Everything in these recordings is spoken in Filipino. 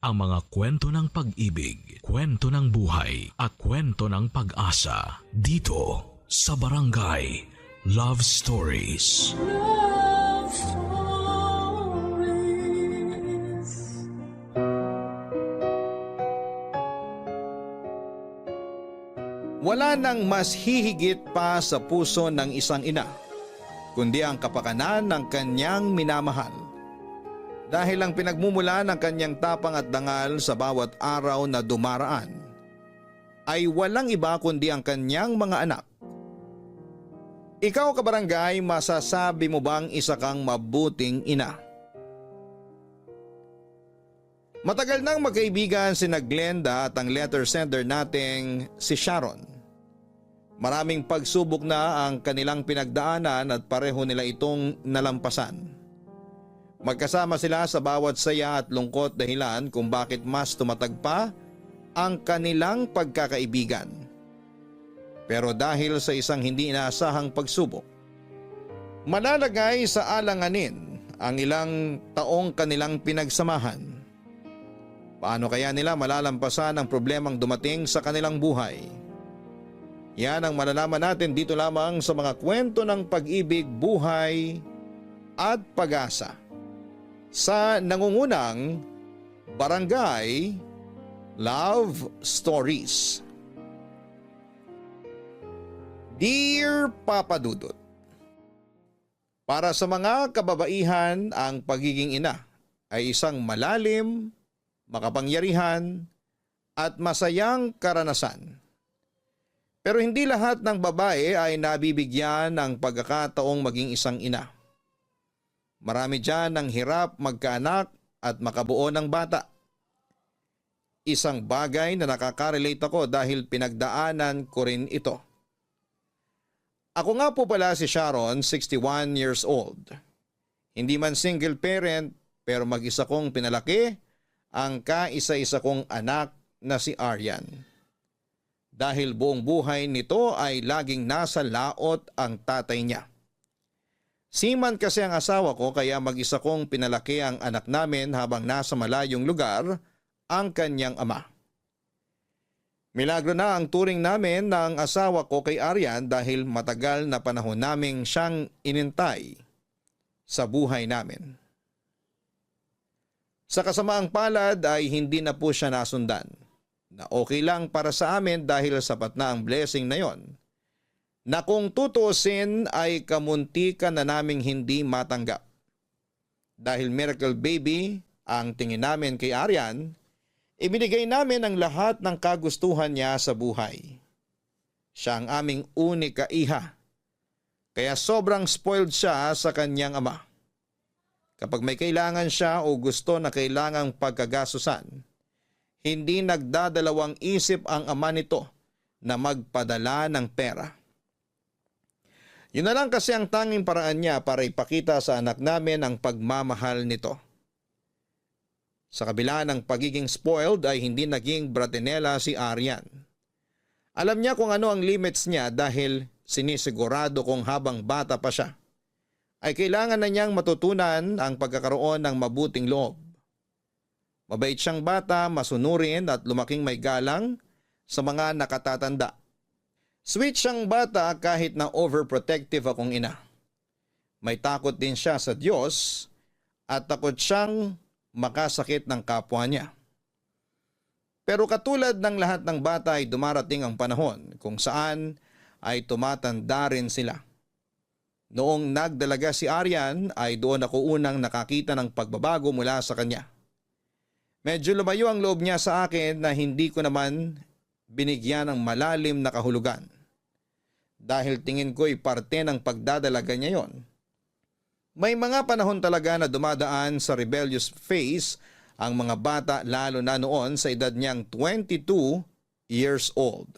ang mga kwento ng pag-ibig, kwento ng buhay at kwento ng pag-asa dito sa Barangay Love Stories. Love Stories. Wala nang mas hihigit pa sa puso ng isang ina, kundi ang kapakanan ng kanyang minamahal. Dahil ang pinagmumula ng kanyang tapang at dangal sa bawat araw na dumaraan ay walang iba kundi ang kanyang mga anak. Ikaw kabarangay, masasabi mo bang isa kang mabuting ina? Matagal nang magkaibigan sina Glenda at ang letter sender nating si Sharon. Maraming pagsubok na ang kanilang pinagdaanan at pareho nila itong nalampasan. Magkasama sila sa bawat saya at lungkot dahilan kung bakit mas tumatag pa ang kanilang pagkakaibigan. Pero dahil sa isang hindi inaasahang pagsubok, malalagay sa alanganin ang ilang taong kanilang pinagsamahan. Paano kaya nila malalampasan ang problemang dumating sa kanilang buhay? Yan ang malalaman natin dito lamang sa mga kwento ng pag-ibig, buhay at pag-asa sa nangungunang Barangay Love Stories. Dear Papa Dudut, para sa mga kababaihan, ang pagiging ina ay isang malalim, makapangyarihan at masayang karanasan. Pero hindi lahat ng babae ay nabibigyan ng pagkakataong maging isang ina. Marami dyan ang hirap magkaanak at makabuo ng bata. Isang bagay na nakaka-relate ako dahil pinagdaanan ko rin ito. Ako nga po pala si Sharon, 61 years old. Hindi man single parent pero mag-isa kong pinalaki ang kaisa-isa kong anak na si Aryan. Dahil buong buhay nito ay laging nasa laot ang tatay niya. Seaman kasi ang asawa ko kaya mag-isa kong pinalaki ang anak namin habang nasa malayong lugar ang kanyang ama. Milagro na ang turing namin ng asawa ko kay Aryan dahil matagal na panahon naming siyang inintay sa buhay namin. Sa kasamaang palad ay hindi na po siya nasundan, na okay lang para sa amin dahil sapat na ang blessing na yon, na kung tutuusin ay kamuntikan na naming hindi matanggap. Dahil miracle baby ang tingin namin kay Aryan, ibinigay namin ang lahat ng kagustuhan niya sa buhay. Siya ang aming unika iha, kaya sobrang spoiled siya sa kanyang ama. Kapag may kailangan siya o gusto na kailangang pagkagasusan, hindi nagdadalawang isip ang ama nito na magpadala ng pera. Yun na lang kasi ang tanging paraan niya para ipakita sa anak namin ang pagmamahal nito. Sa kabila ng pagiging spoiled ay hindi naging bratinela si Aryan. Alam niya kung ano ang limits niya dahil sinisigurado kong habang bata pa siya ay kailangan na niyang matutunan ang pagkakaroon ng mabuting loob. Mabait siyang bata, masunurin at lumaking may galang sa mga nakatatanda. Sweet siyang bata kahit na overprotective akong ina. May takot din siya sa Diyos at takot siyang makasakit ng kapwa niya. Pero katulad ng lahat ng bata ay dumarating ang panahon kung saan ay tumatanda rin sila. Noong nagdalaga si Aryan ay doon ako unang nakakita ng pagbabago mula sa kanya. Medyo lumayo ang loob niya sa akin na hindi ko naman binigyan ng malalim na kahulugan. Dahil tingin ko'y parte ng pagdadalaga niya yon. May mga panahon talaga na dumadaan sa rebellious phase ang mga bata lalo na noon sa edad niyang 22 years old.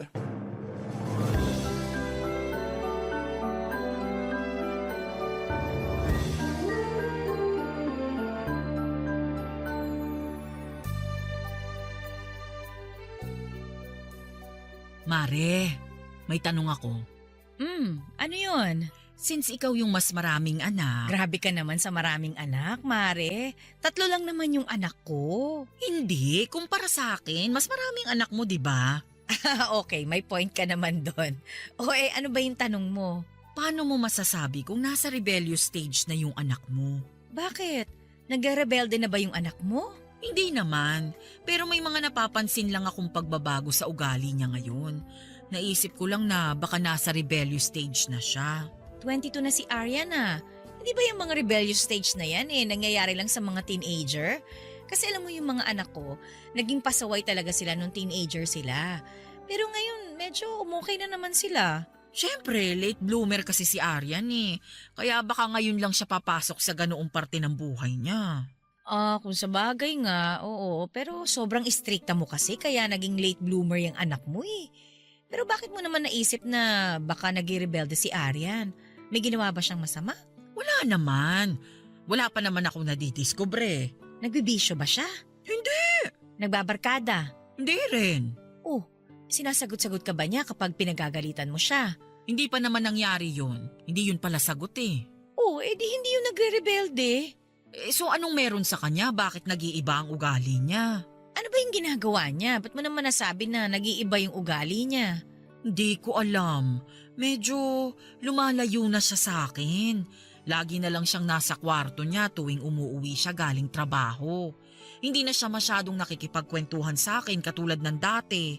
Mare, may tanong ako. Ano yun? Since ikaw yung mas maraming anak, Grabe ka naman sa maraming anak, Mare. 3 lang naman yung anak ko. hindi, kumpara sa akin, mas maraming anak mo, di ba? Okay, may point ka naman doon. O ano ba yung tanong mo? Paano mo masasabi kung nasa rebellious stage na yung anak mo? Bakit? Nagre-rebelde na ba yung anak mo? Hindi naman, pero may mga napapansin lang akong pagbabago sa ugali niya ngayon. Naisip ko lang na baka nasa rebellious stage na siya. 22 na si Aryan ah. Hindi ba yung mga rebellious stage na yan nangyayari lang sa mga teenager? Kasi alam mo yung mga anak ko, naging pasaway talaga sila nung teenager sila. Pero ngayon, medyo umukay na naman sila. Siyempre, late bloomer kasi si Aryan Kaya baka ngayon lang siya papasok sa ganoong parte ng buhay niya. Kung sa bagay nga, oo. Pero sobrang istrikta mo kasi kaya naging late bloomer yung anak mo Pero bakit mo naman naisip na baka nag-rebelde si Aryan? May ginawa ba siyang masama? Wala naman. Wala pa naman ako nadidiskubre. Nagbibisyo ba siya? Hindi. Nagbabarkada? Hindi rin. Oh, sinasagot-sagot ka ba niya kapag pinagagalitan mo siya? Hindi pa naman nangyari yun. Hindi yun pala sagot Oh, di hindi yung nagre-rebelde. So anong meron sa kanya? Bakit nag-iiba ang ugali niya? Ano ba yung ginagawa niya? Ba't mo naman nasabi na nag-iiba yung ugali niya? Hindi ko alam. Medyo lumalayo na siya sa akin. Lagi na lang siyang nasa kwarto niya tuwing umuuwi siya galing trabaho. Hindi na siya masyadong nakikipagkwentuhan sa akin katulad ng dati.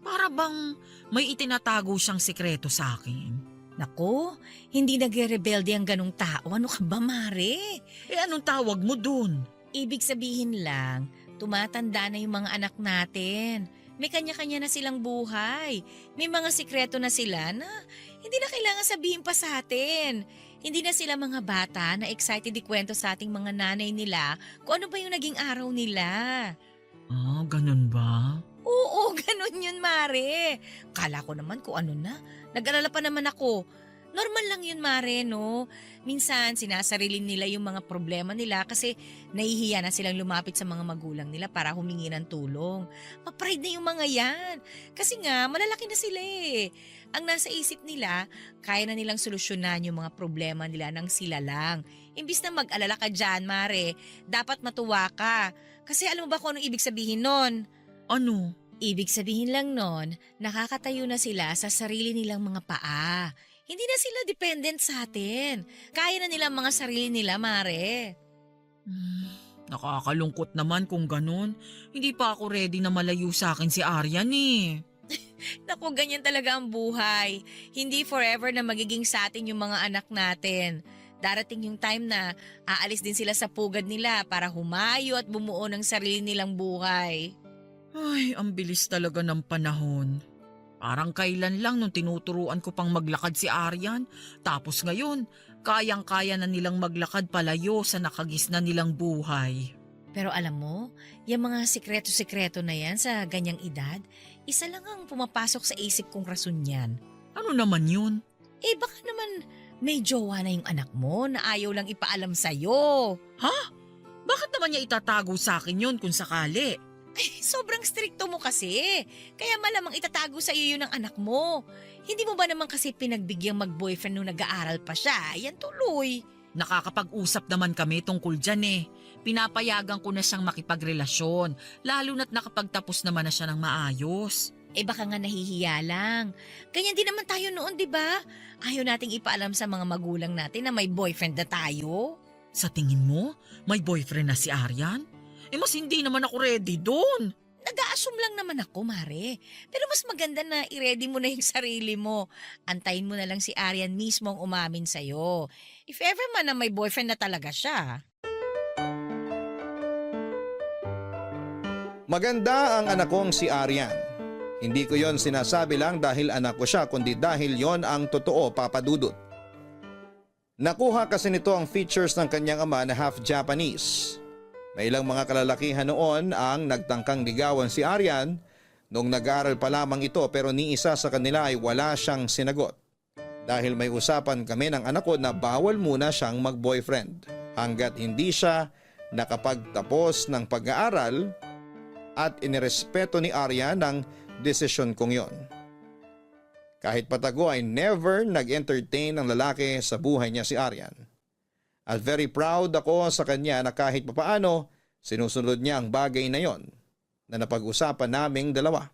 Para bang may itinatago siyang sikreto sa akin. Nako, hindi nagre-rebelde ang ganong tao. Ano ka ba, Mare? Anong tawag mo dun? Ibig sabihin lang, tumatanda na yung mga anak natin. May kanya-kanya na silang buhay. May mga sikreto na sila na hindi na kailangan sabihin pa sa atin. Hindi na sila mga bata na excited ikwento sa ating mga nanay nila kung ano ba yung naging araw nila. Ganun ba? Oo, ganun yun, Mare. Kala ko naman kung ano na. Nag-alala pa naman ako. Normal lang yun, Mare, no? Minsan, sinasarili nila yung mga problema nila kasi nahihiya na silang lumapit sa mga magulang nila para humingi ng tulong. Ma-pride na yung mga yan. Kasi nga, malalaki na sila Ang nasa isip nila, kaya na nilang solusyonan yung mga problema nila nang sila lang. Imbis na mag-alala ka dyan, Mare, dapat matuwa ka. Kasi alam mo ba kung anong ibig sabihin nun? Ano? Ibig sabihin lang nun, nakakatayo na sila sa sarili nilang mga paa. Hindi na sila dependent sa atin. Kaya na nila mga sarili nila, Mare. Nakakalungkot naman kung ganun. Hindi pa ako ready na malayo sa akin si Aryan Naku, ganyan talaga ang buhay. Hindi forever na magiging sa atin yung mga anak natin. Darating yung time na aalis din sila sa pugad nila para humayo at bumuo ng sarili nilang buhay. Ay, ang bilis talaga ng panahon. Parang kailan lang nung tinuturuan ko pang maglakad si Aryan. Tapos ngayon, kayang-kaya na nilang maglakad palayo sa nakagisna nilang buhay. Pero alam mo, yung mga sikreto-sikreto na yan sa ganyang edad, isa lang ang pumapasok sa isip kong rason yan. Ano naman yun? Baka naman may jowa na yung anak mo na ayaw lang ipaalam sa'yo. Bakit naman niya itatago sa akin yun kung sakali? Sobrang strikto mo kasi. Kaya malamang itatago sa iyo yun ng anak mo. Hindi mo ba naman kasi pinagbigyan mag-boyfriend nung nag-aaral pa siya? Yan tuloy. Nakakapag-usap naman kami tungkol dyan Pinapayagan ko na siyang makipagrelasyon, lalo na't nakapagtapos naman na siya ng maayos. Baka nga nahihiya lang. Ganyan din naman tayo noon, di ba? Ayaw nating ipaalam sa mga magulang natin na may boyfriend na tayo. Sa tingin mo, may boyfriend na si Aryan? Mas hindi naman ako ready doon. Nag-a-assume lang naman ako, Mare. Pero mas maganda na i-ready mo na yung sarili mo. Antayin mo na lang si Aryan mismo ang umamin sa'yo. If ever man na may boyfriend na talaga siya. Maganda ang anak kong si Aryan. Hindi ko yon sinasabi lang dahil anak ko siya kundi dahil yon ang totoo, Papa Dudut. Nakuha kasi nito ang features ng kanyang ama na half Japanese. May ilang mga kalalakihan noon ang nagtangkang ligawan si Aryan nung nag-aaral pa lamang ito pero ni isa sa kanila ay wala siyang sinagot. Dahil may usapan kami ng anak ko na bawal muna siyang mag-boyfriend hanggat hindi siya nakapagtapos ng pag-aaral at inirespeto ni Aryan ang desisyon kong yon. Kahit patago ay never nag-entertain ng lalaki sa buhay niya si Aryan. At very proud ako sa kanya na kahit papaano sinusunod niya ang bagay na yon na napag-usapan naming dalawa.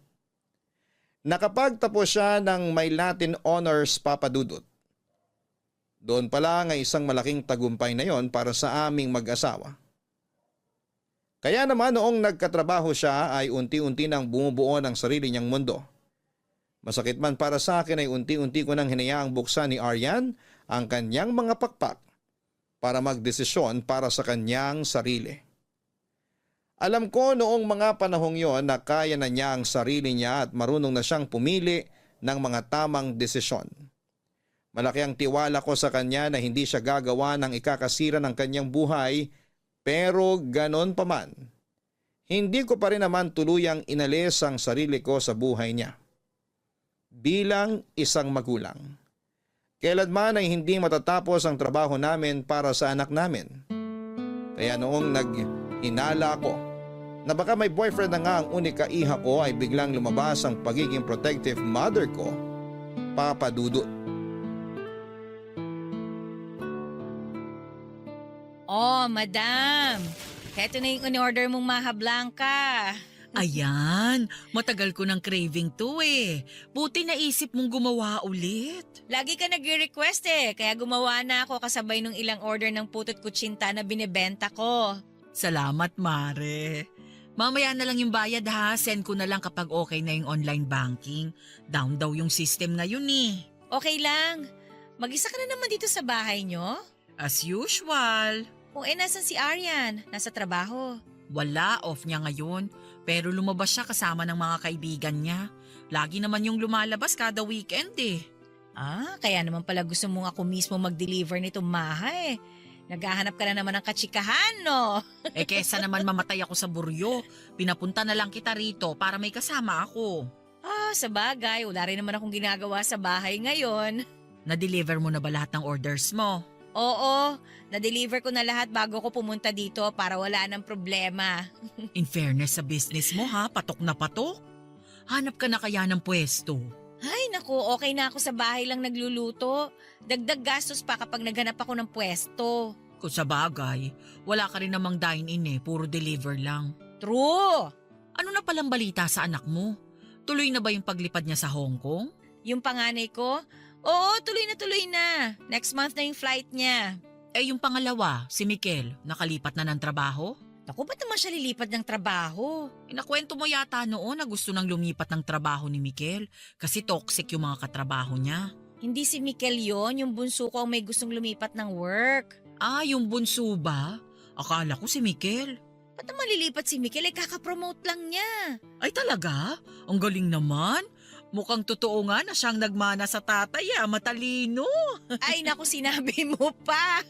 Nakapagtapos siya ng may Latin Honors Papa Dudut. Doon pala nga isang malaking tagumpay na yon para sa aming mag-asawa. Kaya naman noong nagkatrabaho siya ay unti-unti nang bumubuo ng sarili niyang mundo. Masakit man para sa akin ay unti-unti ko nang hinayaang buksan ni Aryan ang kanyang mga pakpak para magdesisyon para sa kanyang sarili. Alam ko noong mga panahong yon na kaya na niya ang sarili niya at marunong na siyang pumili ng mga tamang desisyon. Malaki ang tiwala ko sa kanya na hindi siya gagawa ng ikakasira ng kanyang buhay, pero ganon pa man, hindi ko pa rin naman tuluyang inalis ang sarili ko sa buhay niya. Bilang isang magulang, kailanman ay hindi matatapos ang trabaho namin para sa anak namin. Kaya noong nag-inala ako na baka may boyfriend na nga ang unika iha ko ay biglang lumabas ang pagiging protective mother ko, Papa Dudut. Oh, madam. Heto na yung in-order mong maha blanca. Ayan, matagal ko ng craving to eh. Buti naisip mong gumawa ulit. Lagi ka nag-request kaya gumawa na ako kasabay nung ilang order ng putot kutsinta na binebenta ko. Salamat, Mare. Mamaya na lang yung bayad ha, send ko na lang kapag okay na yung online banking. Down daw yung system ngayon eh. Okay lang. Mag-isa ka na naman dito sa bahay nyo? As usual. O nasan si Aryan? Nasa trabaho. Wala, off niya ngayon. Pero lumabas siya kasama ng mga kaibigan niya. Lagi naman yung lumalabas kada weekend eh. Kaya naman pala gusto mong ako mismo mag-deliver nitong maha eh. Naghahanap ka na naman ng katsikahan, no? Kesa naman mamatay ako sa buryo. Pinapunta na lang kita rito para may kasama ako. Sa bagay, wala rin naman akong ginagawa sa bahay ngayon. Na-deliver mo na ba lahat ng orders mo? Oo, na-deliver ko na lahat bago ko pumunta dito para wala ng problema. In fairness sa business mo ha, patok na patok. Hanap ka na kaya ng pwesto. Ay naku, okay na ako sa bahay lang nagluluto. Dagdag gastos pa kapag naghanap ako ng pwesto. Kung sa bagay, wala ka rin namang dine-in eh, puro deliver lang. True! Ano na palang balita sa anak mo? Tuloy na ba yung paglipad niya sa Hong Kong? Yung panganay ko? Oo, tuloy na. Next month na yung flight niya. Yung pangalawa, si Mikel, nakalipat na ng trabaho? Naku, ba't naman siya lilipat ng trabaho? Nakwento mo yata noon na gusto nang lumipat ng trabaho ni Mikel kasi toxic yung mga katrabaho niya. Hindi si Mikel yon, yung bunso ko ang may gustong lumipat ng work. Yung bunso ba? Akala ko si Mikel. Ba't naman lilipat si Mikel? Kakapromote lang niya. Ay talaga? Ang galing naman. Mukhang totoo nga na siyang nagmana sa tatay matalino. Ay naku, sinabi mo pa.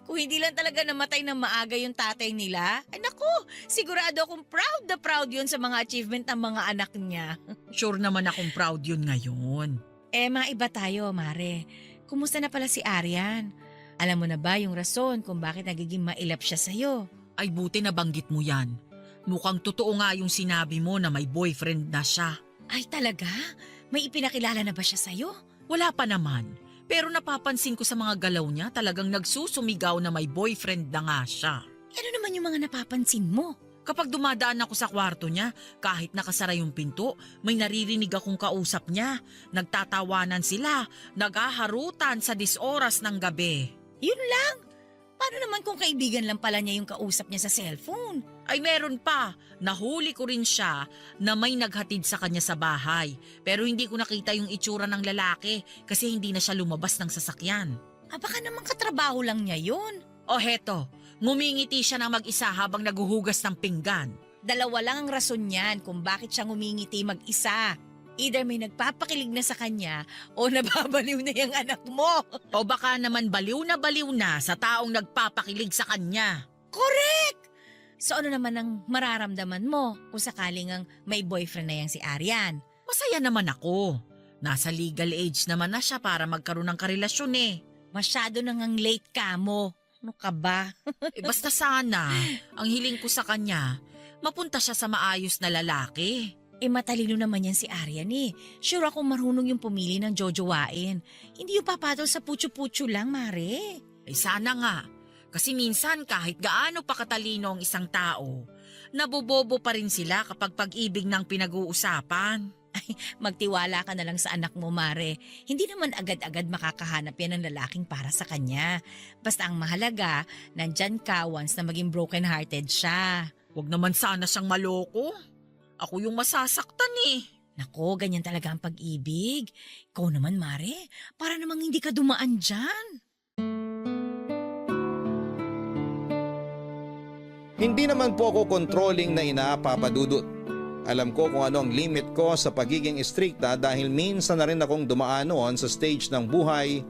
Kung hindi lang talaga namatay ng maaga yung tatay nila, ay naku, sigurado akong proud na proud yun sa mga achievement ng mga anak niya. Sure naman akong proud yun ngayon. Maiba tayo, Mare. Kumusta na pala si Aryan? Alam mo na ba yung rason kung bakit nagiging mailap siya sa'yo? Ay buti na banggit mo yan. Mukhang totoo nga yung sinabi mo na may boyfriend na siya. Ay talaga? May ipinakilala na ba siya sa'yo? Wala pa naman. Pero napapansin ko sa mga galaw niya talagang nagsusumigaw na may boyfriend na nga siya. Ano naman yung mga napapansin mo? Kapag dumadaan ako sa kwarto niya, kahit nakasara yung pinto, may naririnig akong kausap niya. Nagtatawanan sila, naghaharutan sa 10 oras ng gabi. Yun lang? Paano naman kung kaibigan lang pala niya yung kausap niya sa cellphone? Ay meron pa, nahuli ko rin siya na may naghatid sa kanya sa bahay. Pero hindi ko nakita yung itsura ng lalaki kasi hindi na siya lumabas ng sasakyan. Baka naman katrabaho lang niya yun. O heto, ngumingiti siya ng mag-isa habang naguhugas ng pinggan. Dalawa lang ang rason niyan kung bakit siya ngumingiti mag-isa. Either may nagpapakilig na sa kanya o nababaliw na yung anak mo. O baka naman baliw na sa taong nagpapakilig sa kanya. Correct! So ano naman ang mararamdaman mo kung sakaling ang may boyfriend na yang si Aryan? Masaya naman ako. Nasa legal age naman na siya para magkaroon ng karelasyon eh. Masyado nang ang late ka mo. Ano ka ba? Basta sana, ang hiling ko sa kanya, mapunta siya sa maayos na lalaki. Matalino naman yan si Aryan eh. Sure ako marunong yung pumili ng jojowain. Hindi yung papatol sa putyo-putyo lang, Mare. Ay sana nga. Kasi minsan kahit gaano pa katalino ang isang tao, nabobobo pa rin sila kapag pag-ibig ng pinag-uusapan. Magtiwala ka na lang sa anak mo, Mare. Hindi naman agad-agad makakahanap yan ng lalaking para sa kanya. Basta ang mahalaga, nandyan ka once na maging broken-hearted siya. Huwag naman sana siyang maloko. Ako yung masasaktan eh. Nako, ganyan talaga ang pag-ibig. Ikaw naman, Mare, para namang hindi ka dumaan dyan. Hindi naman po ako controlling na ina, Papa Dudut. Alam ko kung ano ang limit ko sa pagiging istrikta dahil minsan na rin akong dumaan noon sa stage ng buhay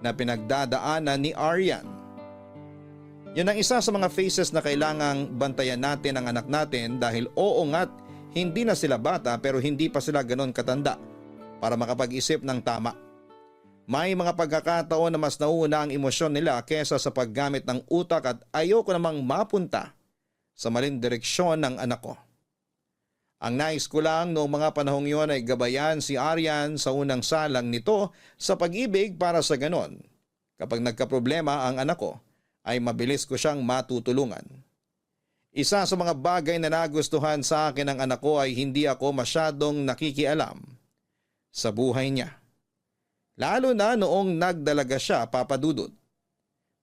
na pinagdadaanan ni Aryan. Yan ang isa sa mga phases na kailangang bantayan natin ang anak natin dahil oo nga't hindi na sila bata pero hindi pa sila ganon katanda para makapag-isip ng tama. May mga pagkakataon na mas nauuna ang emosyon nila kesa sa paggamit ng utak at ayoko namang mapunta sa maling direksyon ng anak ko. Ang nais ko lang noong mga panahong yon ay gabayan si Aryan sa unang salang nito sa pag-ibig para sa ganon. Kapag nagkaproblema ang anak ko ay mabilis ko siyang matutulungan. Isa sa mga bagay na nagustuhan sa akin ng anak ko ay hindi ako masyadong nakikialam sa buhay niya. Lalo na noong nagdalaga siya, Papa Dudut.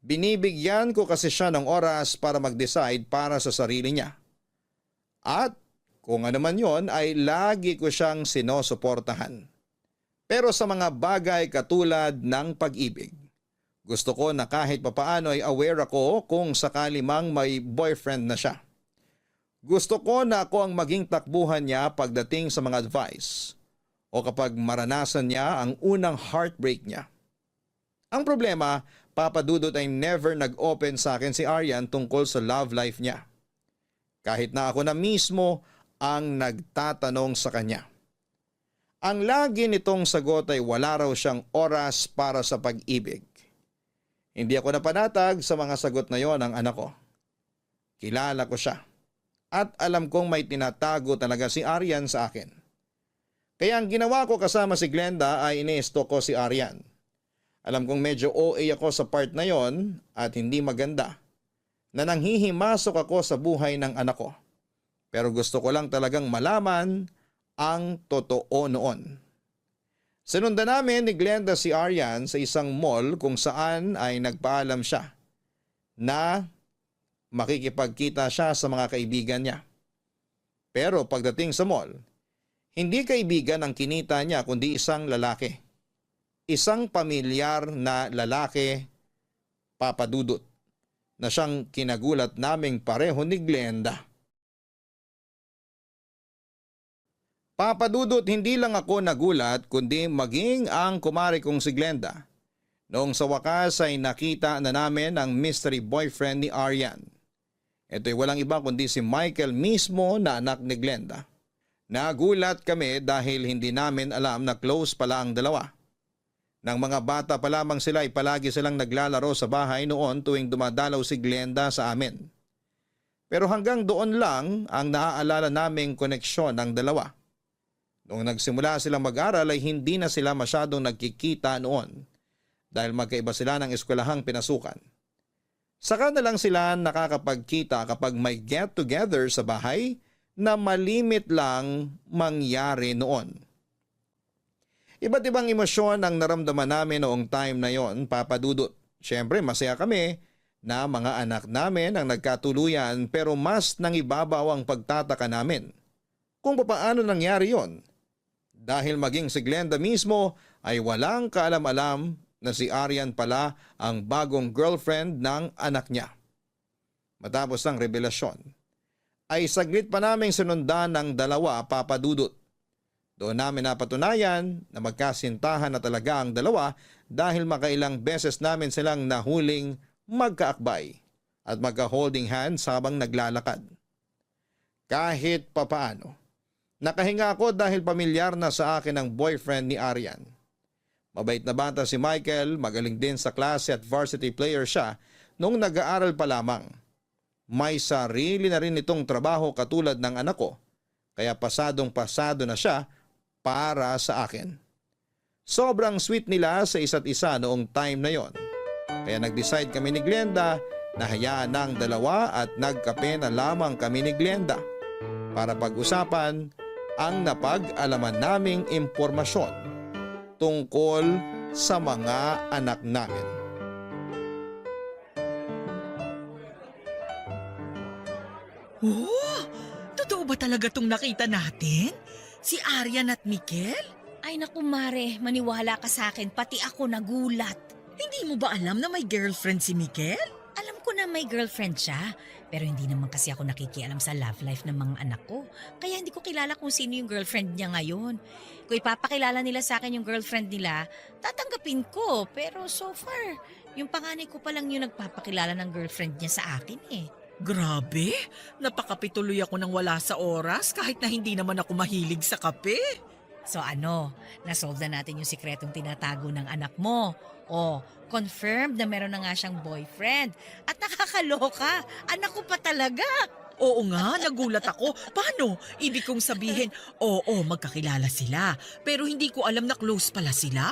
Binibigyan ko kasi siya ng oras para mag-decide para sa sarili niya. At kung ano man yon ay lagi ko siyang sinusuportahan. Pero sa mga bagay katulad ng pag-ibig, gusto ko na kahit papaano ay aware ako kung sakali mang may boyfriend na siya. Gusto ko na ako ang maging takbuhan niya pagdating sa mga advice o kapag maranasan niya ang unang heartbreak niya. Ang problema, Papa Dudut, ay never nag-open sa akin si Aryan tungkol sa love life niya. Kahit na ako na mismo ang nagtatanong sa kanya. Ang lagi nitong sagot ay wala raw siyang oras para sa pag-ibig. Hindi ako napanatag sa mga sagot na yon ng anak ko. Kilala ko siya. At alam kong may tinatago talaga si Aryan sa akin. Kaya ang ginawa ko kasama si Glenda ay inesto ko si Aryan. Alam kong medyo OA ako sa part na yon at hindi maganda. Na nanghihimasok ako sa buhay ng anak ko. Pero gusto ko lang talagang malaman ang totoo noon. Sinundan namin ni Glenda si Aryan sa isang mall kung saan ay nagpaalam siya na makikipagkita siya sa mga kaibigan niya. Pero pagdating sa mall, hindi kaibigan ang kinita niya kundi isang lalaki. Isang pamilyar na lalaki, Papa Dudut, na siyang kinagulat naming pareho ni Glenda. Papa Dudut, hindi lang ako nagulat kundi maging ang kumari kong si Glenda. Noong sa wakas ay nakita na namin ang mystery boyfriend ni Aryan. Ito'y walang iba kundi si Michael mismo na anak ni Glenda. Nagulat kami dahil hindi namin alam na close pala ang dalawa. Nang mga bata pa lamang sila ay palagi silang naglalaro sa bahay noon tuwing dumadalaw si Glenda sa amin. Pero hanggang doon lang ang naaalala naming koneksyon ng dalawa. Noong nagsimula silang mag-aral ay hindi na sila masyadong nagkikita noon dahil magkaiba sila ng eskwelahang pinasukan. Saka na lang sila nakakapagkita kapag may get-together sa bahay na malimit lang mangyari noon. Iba't ibang emosyon ang naramdaman namin noong time na yon, Papa Dudut. Siyempre masaya kami na mga anak namin ang nagkatuluyan pero mas nangibabaw ang pagtataka namin kung paano nangyari yon. Dahil maging si Glenda mismo ay walang kaalam-alam na si Aryan pala ang bagong girlfriend ng anak niya. Matapos ang revelasyon, ay saglit pa naming sinundan ng dalawa, Papa Dudut. Doon namin napatunayan na magkasintahan na talaga ang dalawa dahil makailang beses namin silang nahuling magkaakbay at magka-holding hands habang naglalakad. Kahit papaano, nakahinga ako dahil pamilyar na sa akin ang boyfriend ni Aryan. Mabait na bata si Michael, magaling din sa klase at varsity player siya noong nag-aaral pa lamang. May sarili na rin itong trabaho katulad ng anak ko kaya pasadong-pasado na siya para sa akin. Sobrang sweet nila sa isa't isa noong time na yon. Kaya nag-decide kami ni Glenda na hayaan ng dalawa at nagkape na lamang kami ni Glenda para pag-usapan ang napag-alaman naming impormasyon tungkol sa mga anak namin. Oh, totoo ba talaga tong nakita natin? Si Aryan at Mikel? Ay naku Mare, maniwala ka sa akin, pati ako nagulat. Hindi mo ba alam na may girlfriend si Mikel? Alam ko na may girlfriend siya, pero hindi naman kasi ako nakikialam sa love life ng mga anak ko. Kaya hindi ko kilala kung sino yung girlfriend niya ngayon. Kung ipapakilala nila sa akin yung girlfriend nila, tatanggapin ko. Pero so far, yung panganay ko pa lang yung nagpapakilala ng girlfriend niya sa akin eh. Grabe, napakapituloy ako nang wala sa oras kahit na hindi naman ako mahilig sa kape. So ano, nasolve na natin yung sikretong tinatago ng anak mo. O, confirmed na meron na nga siyang boyfriend. At nakakaloka, anak ko pa talaga. Oo nga, nagulat ako. Paano? Ibig kong sabihin, oo, magkakilala sila. Pero hindi ko alam na close pala sila.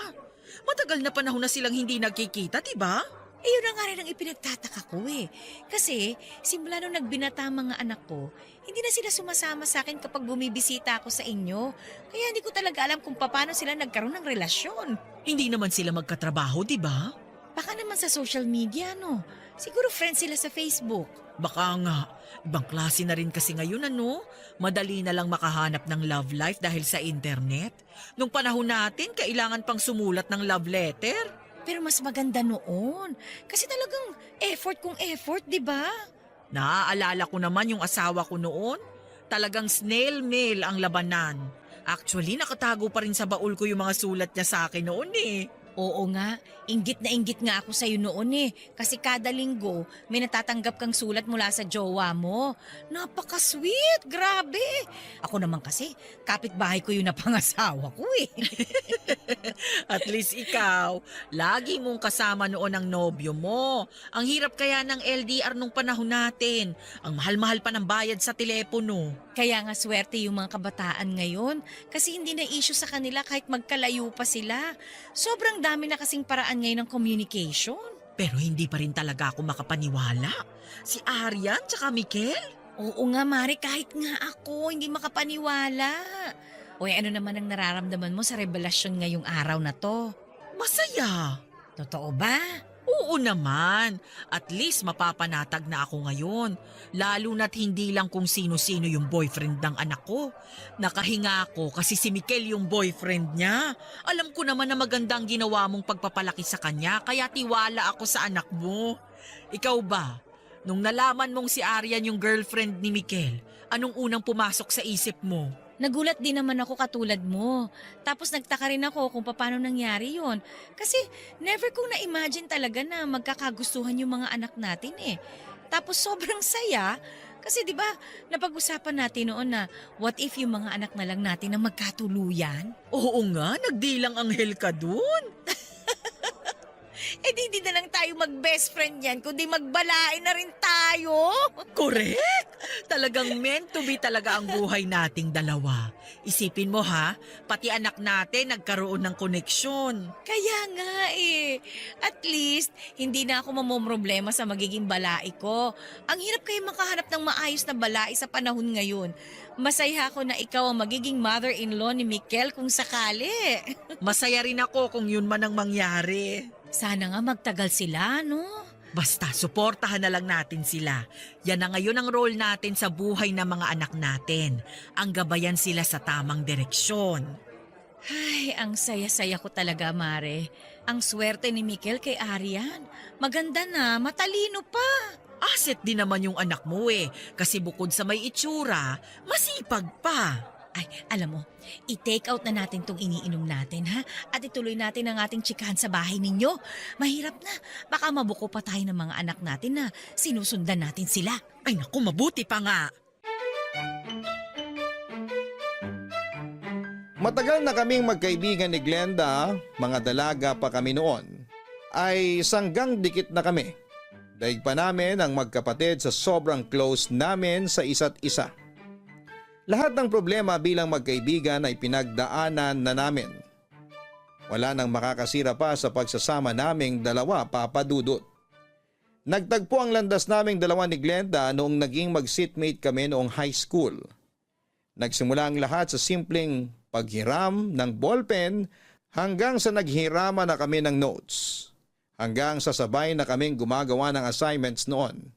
Matagal na panahon na silang hindi nagkikita, diba? Yun na nga rin ang ipinagtataka ko eh. Kasi simula nung nagbinata ang mga anak ko, hindi na sila sumasama sa akin kapag bumibisita ako sa inyo. Kaya hindi ko talaga alam kung paano sila nagkaroon ng relasyon. Hindi naman sila magkatrabaho, diba? Baka naman sa social media, no? Siguro friends sila sa Facebook. Baka nga. Ibang klase na rin kasi ngayon, ano? Madali na lang makahanap ng love life dahil sa internet. Nung panahon natin, kailangan pang sumulat ng love letter. Pero mas maganda noon. Kasi talagang effort kung effort, di ba? Naaalala ko naman yung asawa ko noon. Talagang snail mail ang labanan. Actually, nakatago pa rin sa baul ko yung mga sulat niya sa akin noon eh. Oo nga, inggit na inggit nga ako sa'yo noon eh. Kasi kada linggo, may natatanggap kang sulat mula sa jowa mo. Napaka-sweet, grabe. Ako naman kasi, kapitbahay ko yung napangasawa ko eh. At least ikaw, lagi mong kasama noon ang nobyo mo. Ang hirap kaya ng LDR nung panahon natin. Ang mahal-mahal pa ng bayad sa telepono. Kaya nga swerte yung mga kabataan ngayon kasi hindi na issue sa kanila kahit magkalayo pa sila. Sobrang dami na kasing paraan ngayon ng communication. Pero hindi pa rin talaga ako makapaniwala. Si Aryan tsaka Mikel? Oo nga Mari, kahit nga ako hindi makapaniwala. Uy, ano naman ang nararamdaman mo sa revelasyon ngayong araw na to? Masaya. Totoo ba? Oo naman. At least mapapanatag na ako ngayon. Lalo na't hindi lang kung sino-sino yung boyfriend ng anak ko. Nakahinga ako kasi si Mikel yung boyfriend niya. Alam ko naman na magandang ginawa mong pagpapalaki sa kanya kaya tiwala ako sa anak mo. Ikaw ba? Nung nalaman mong si Aryan yung girlfriend ni Mikel, anong unang pumasok sa isip mo? Nagulat din naman ako katulad mo. Tapos nagtaka rin ako kung paano nangyari yon. Kasi never kong na-imagine talaga na magkakagustuhan yung mga anak natin eh. Tapos sobrang saya. Kasi di ba napag-usapan natin noon na what if yung mga anak na lang natin na magkatuluyan? Oo nga, nagdilang anghel ka dun. Eh di na lang tayo mag-best friend yan, kundi magbalain na rin tayo. Correct! Talagang meant to be talaga ang buhay nating dalawa. Isipin mo ha, pati anak natin nagkaroon ng koneksyon. Kaya nga eh. At least, hindi na ako mamomroblema sa magiging balai ko. Ang hirap kayo makahanap ng maayos na balai sa panahon ngayon. Masaya ako na ikaw ang magiging mother-in-law ni Mikel kung sakali. Masaya rin ako kung yun man ang mangyari. Sana nga magtagal sila, no? Basta suportahan na lang natin sila. Yan na ngayon ang role natin sa buhay ng mga anak natin. Ang gabayan sila sa tamang direksyon. Ay, ang saya-saya ko talaga, Mare. Ang swerte ni Mikel kay Aryan. Maganda na, matalino pa. Asset din naman yung anak mo eh. Kasi bukod sa may itsura, masipag pa. Ay, alam mo, i-take out na natin tong iniinom natin, ha? At ituloy natin ang ating tsikahan sa bahay ninyo. Mahirap na. Baka mabuko pa tayo ng mga anak natin na sinusundan natin sila. Ay naku, mabuti pa nga. Matagal na kaming magkaibigan ni Glenda, mga dalaga pa kami noon, ay sanggang dikit na kami. Daig pa namin ang magkapatid sa sobrang close namin sa isa't isa. Lahat ng problema bilang magkaibigan ay pinagdaanan na namin. Wala nang makakasira pa sa pagsasama naming dalawa, Papa Dudut. Nagtagpo ang landas naming dalawa ni Glenda noong naging mag-seatmate kami noong high school. Nagsimula ang lahat sa simpleng paghiram ng ballpen hanggang sa naghirama na kami ng notes. Hanggang sa sabay na kaming gumagawa ng assignments noon.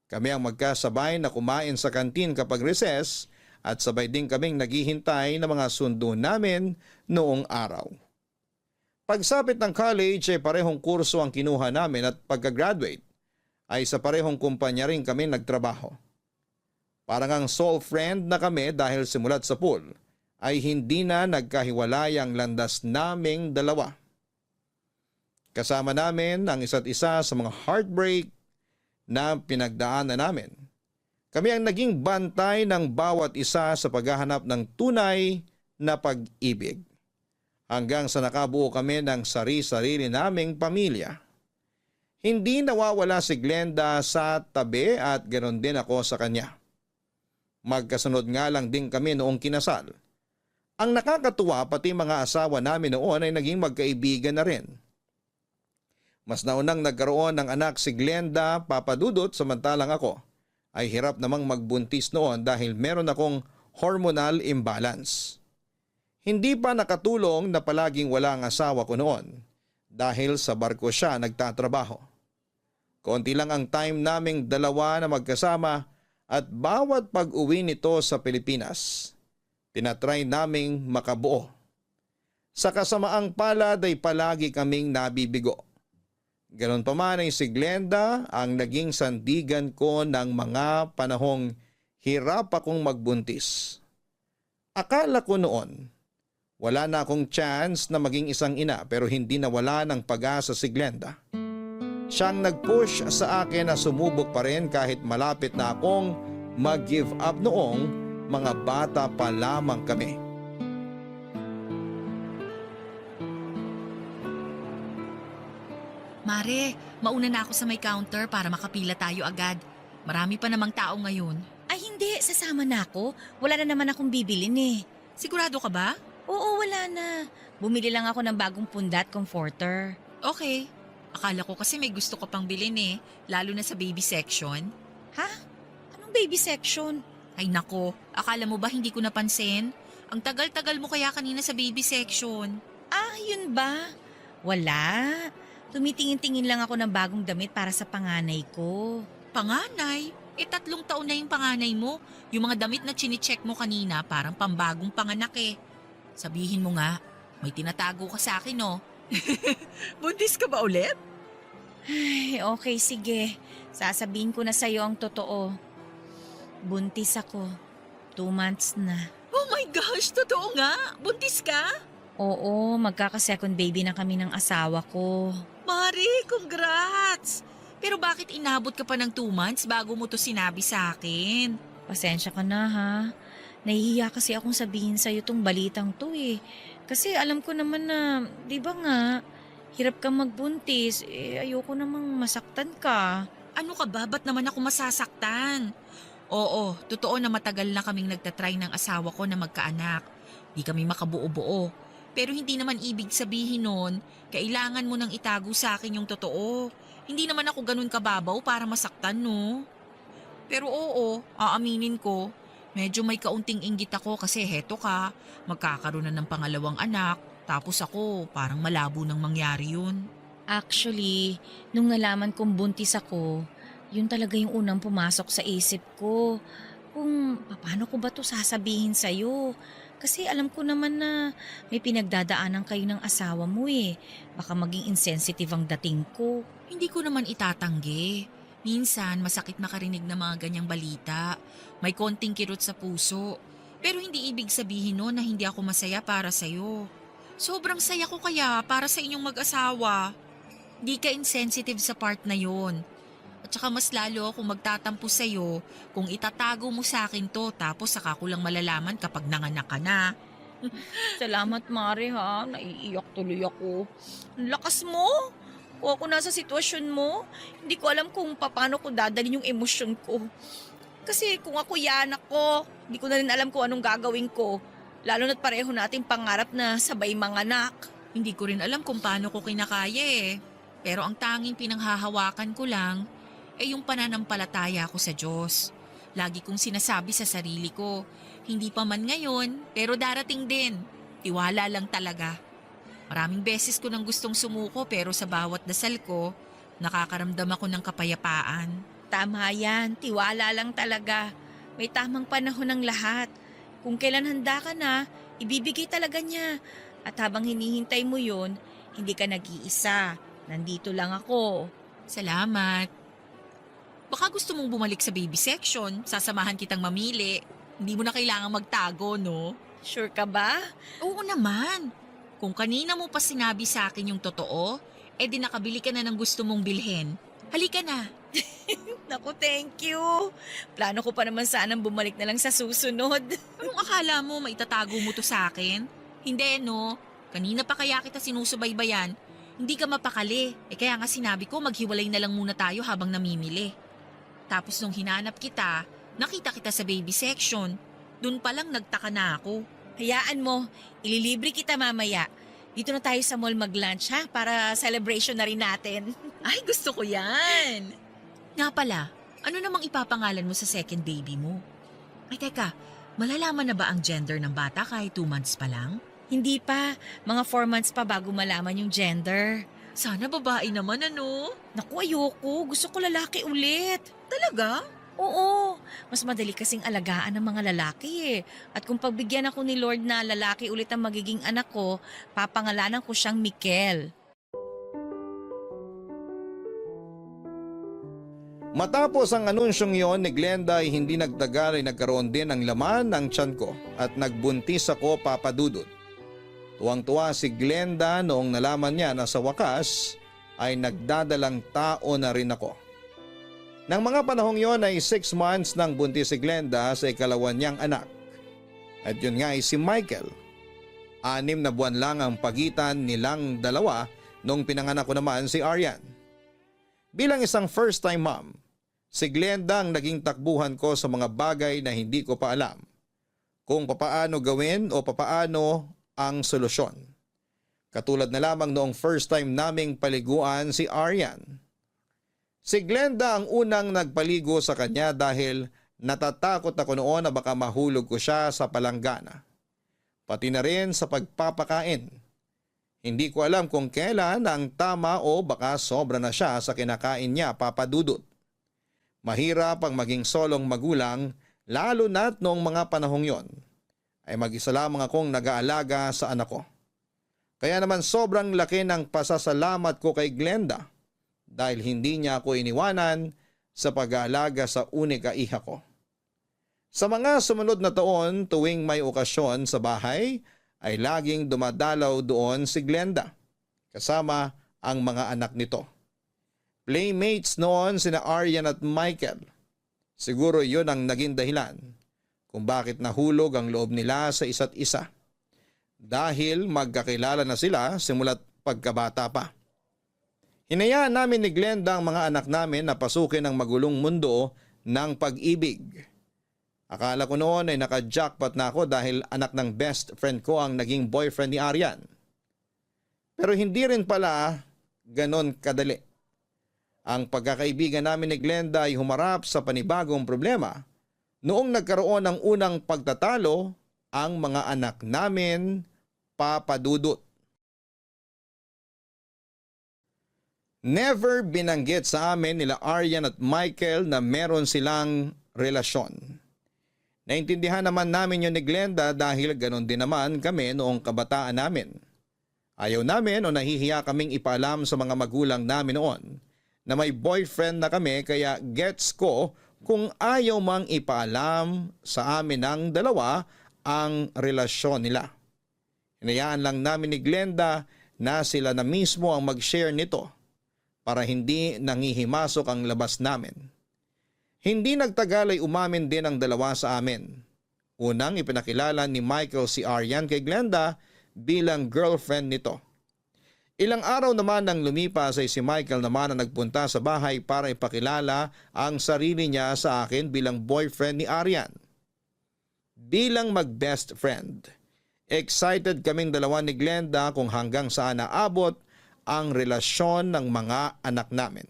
Kami ang magkasabay na kumain sa kantin kapag recess at sabay din kaming naghihintay ng mga sundo namin noong araw. Pagsapit ng college ay parehong kurso ang kinuha namin at pagka-graduate ay sa parehong kumpanya rin kami nagtrabaho. Parang ang soul friend na kami dahil simulat sa pool ay hindi na nagkahiwalay ang landas naming dalawa. Kasama namin ang isa't isa sa mga heartbreak na pinagdaanan namin. Kami ang naging bantay ng bawat isa sa paghahanap ng tunay na pag-ibig. Hanggang sa nakabuo kami ng sari-sarili naming pamilya. Hindi nawawala si Glenda sa tabi at ganoon din ako sa kanya. Magkasunod nga lang din kami noong kinasal. Ang nakakatuwa pati mga asawa namin noon ay naging magkaibigan na rin. Mas naunang nagkaroon ng anak si Glenda, Papa Dudut, samantalang ako ay hirap namang magbuntis noon dahil meron akong hormonal imbalance. Hindi pa nakatulong na palaging wala ang asawa ko noon dahil sa barko siya nagtatrabaho. Konti lang ang time naming dalawa na magkasama at bawat pag-uwi nito sa Pilipinas, tinatry naming makabuo. Sa kasamaang palad ay palagi kaming nabibigo. Ganon pa man ay si Glenda ang naging sandigan ko ng mga panahong hirap akong magbuntis. Akala ko noon, wala na akong chance na maging isang ina pero hindi nawala ng pag-asa si Glenda. Siyang nag-push sa akin na sumubok pa rin kahit malapit na akong mag-give up noong mga bata pa lamang kami. Mare, mauna na ako sa may counter para makapila tayo agad. Marami pa namang tao ngayon. Ay hindi, sasama na ako. Wala na naman akong bibilin eh. Sigurado ka ba? Oo, wala na. Bumili lang ako ng bagong pundat comforter. Okay. Akala ko kasi may gusto ko pang bilhin eh, lalo na sa baby section. Ha? Anong baby section? Ay nako, akala mo ba hindi ko napansin? Ang tagal-tagal mo kaya kanina sa baby section. Ah, yun ba? Wala. Tumitingin-tingin lang ako ng bagong damit para sa panganay ko. Panganay? 3 taon na yung panganay mo. Yung mga damit na chine-check mo kanina parang pambagong panganak eh. Sabihin mo nga, may tinatago ka sa akin oh. Buntis ka ba ulit? Ay, okay, sige. Sasabihin ko na sa'yo ang totoo. Buntis ako. 2 months na. Oh my gosh, totoo nga? Buntis ka? Oo, magkaka-second baby na kami ng asawa ko. Mari, congrats! Pero bakit inabot ka pa ng 2 months bago mo to sinabi sa akin? Pasensya ka na ha. Nahihiya kasi akong sabihin sa'yo tong balitang to eh. Kasi alam ko naman na, di ba nga, hirap kang magbuntis, ayoko namang masaktan ka. Ano ka ba? Ba't naman ako masasaktan? Oo, totoo na matagal na kaming nagtatry ng asawa ko na magkaanak. Di kami makabuo-buo. Pero hindi naman ibig sabihin nun, kailangan mo nang itago sa akin yung totoo. Hindi naman ako ganun kababaw para masaktan, no? Pero oo, aaminin ko, medyo may kaunting inggit ako kasi heto ka, magkakaroon na ng pangalawang anak, tapos ako parang malabo nang mangyari yun. Actually, nung nalaman kong buntis ako, yun talaga yung unang pumasok sa isip ko. Kung paano ko ba to sasabihin sa'yo? Kasi alam ko naman na may pinagdadaanan kayo ng asawa mo eh. Baka maging insensitive ang dating ko. Hindi ko naman itatanggi. Minsan masakit makarinig ng mga ganyang balita. May konting kirot sa puso. Pero hindi ibig sabihin no na hindi ako masaya para sa'yo. Sobrang saya ko kaya para sa inyong mag-asawa. Di ka insensitive sa part na yon. At saka mas lalo akong magtatampo sa'yo kung itatago mo sa akin to tapos saka ko lang malalaman kapag nanganak ka na. Salamat Mare ha, naiiyak tuloy ako. Ang lakas mo! Kung ako nasa sitwasyon mo, hindi ko alam kung paano ko dadalhin yung emosyon ko. Kasi kung ako yan ako, hindi ko na rin alam kung anong gagawin ko. Lalo na't pareho nating pangarap na sabay manganak. Hindi ko rin alam kung paano ko kinakaya eh. Pero ang tanging pinanghahawakan ko lang ay yung pananampalataya ko sa Diyos. Lagi kong sinasabi sa sarili ko, hindi pa man ngayon, pero darating din. Tiwala lang talaga. Maraming beses ko nang gustong sumuko pero sa bawat dasal ko, nakakaramdam ako ng kapayapaan. Tama yan, tiwala lang talaga. May tamang panahon ng lahat. Kung kailan handa ka na, ibibigay talaga niya. At habang hinihintay mo yun, hindi ka nag-iisa. Nandito lang ako. Salamat. Baka gusto mong bumalik sa baby section, sasamahan kitang mamili. Hindi mo na kailangang magtago, no? Sure ka ba? Oo naman. Kung kanina mo pa sinabi sa akin yung totoo, di nakabili ka na ng gusto mong bilhin. Halika na. Naku, thank you. Plano ko pa naman sanang bumalik na lang sa susunod. Anong akala mo maitatago mo to sa akin? Hindi, no? Kanina pa kaya kita sinusubaybayan. Hindi ka mapakali. Kaya nga sinabi ko maghiwalay na lang muna tayo habang namimili. Tapos nung hinanap kita, nakita kita sa baby section. Doon pa lang nagtaka na ako. Hayaan mo, ililibre kita mamaya. Dito na tayo sa mall mag-lunch ha, para celebration na rin natin. Ay, gusto ko yan. Nga pala, ano namang ipapangalan mo sa second baby mo? Ay, teka, malalaman na ba ang gender ng bata kahit 2 months pa lang? Hindi pa, mga 4 months pa bago malaman yung gender. Sana babae naman, ano? Naku, ayoko. Gusto ko lalaki ulit. Talaga? Oo, mas madali kasing alagaan ng mga lalaki eh. At kung pagbigyan ako ni Lord na lalaki ulit ang magiging anak ko, papangalanan ko siyang Mikel. Matapos ang anunsyong yon ni Glenda ay hindi nagtagal ay nagkaroon din ng laman ng tiyan ko at nagbuntis ako, Papa Dudut. Tuwang-tuwa si Glenda noong nalaman niya na sa wakas ay nagdadalang tao na rin ako. Nang mga panahong yon ay 6 months nang buntis si Glenda sa ikalawan niyang anak. At yun nga ay si Michael. 6 na buwan lang ang pagitan nilang dalawa nung pinanganak ko naman si Aryan. Bilang isang first-time mom, si Glenda ang naging takbuhan ko sa mga bagay na hindi ko pa alam. Kung papaano gawin o papaano ang solusyon. Katulad na lamang noong first time naming paliguan si Aryan. Si Glenda ang unang nagpaligo sa kanya dahil natatakot ako noon na baka mahulog ko siya sa palanggana. Pati na rin sa pagpapakain. Hindi ko alam kung kailan ang tama o baka sobra na siya sa kinakain niya, Papa Dudut. Mahirap ang maging solong magulang lalo na't noong mga panahong yon ay mag-isa lamang akong nag-aalaga sa anak ko. Kaya naman sobrang laki ng pasasalamat ko kay Glenda dahil hindi niya ako iniwanan sa pag-aalaga sa unika iha ko. Sa mga sumunod na taon tuwing may okasyon sa bahay ay laging dumadalaw doon si Glenda kasama ang mga anak nito. Playmates noon sina Aryan at Michael. Siguro yun ang naging dahilan kung bakit nahulog ang loob nila sa isa't isa. Dahil magkakilala na sila simula't pagkabata pa. Hinayaan namin ni Glenda ang mga anak namin na pasukin ang magulong mundo ng pag-ibig. Akala ko noon ay naka-jackpot na ako dahil anak ng best friend ko ang naging boyfriend ni Aryan. Pero hindi rin pala ganon kadali. Ang pagkakaibigan namin ni Glenda ay humarap sa panibagong problema noong nagkaroon ng unang pagtatalo ang mga anak namin, Papa Dudut. Never binanggit sa amin nila Aryan at Michael na meron silang relasyon. Naintindihan naman namin yun ni Glenda dahil ganon din naman kami noong kabataan namin. Ayaw namin o nahihiya kaming ipaalam sa mga magulang namin noon na may boyfriend na kami kaya gets ko kung ayaw mang ipaalam sa amin ng dalawa ang relasyon nila. Hinayaan lang namin ni Glenda na sila na mismo ang mag-share nito para hindi nangihimasok ang labas namin. Hindi nagtagal ay umamin din ang dalawa sa amin. Unang ipinakilala ni Michael si Aryan kay Glenda bilang girlfriend nito. Ilang araw naman nang lumipas ay si Michael naman ang nagpunta sa bahay para ipakilala ang sarili niya sa akin bilang boyfriend ni Arian. Bilang mag-best friend, excited kaming dalawa ni Glenda kung hanggang saan naabot ang relasyon ng mga anak namin.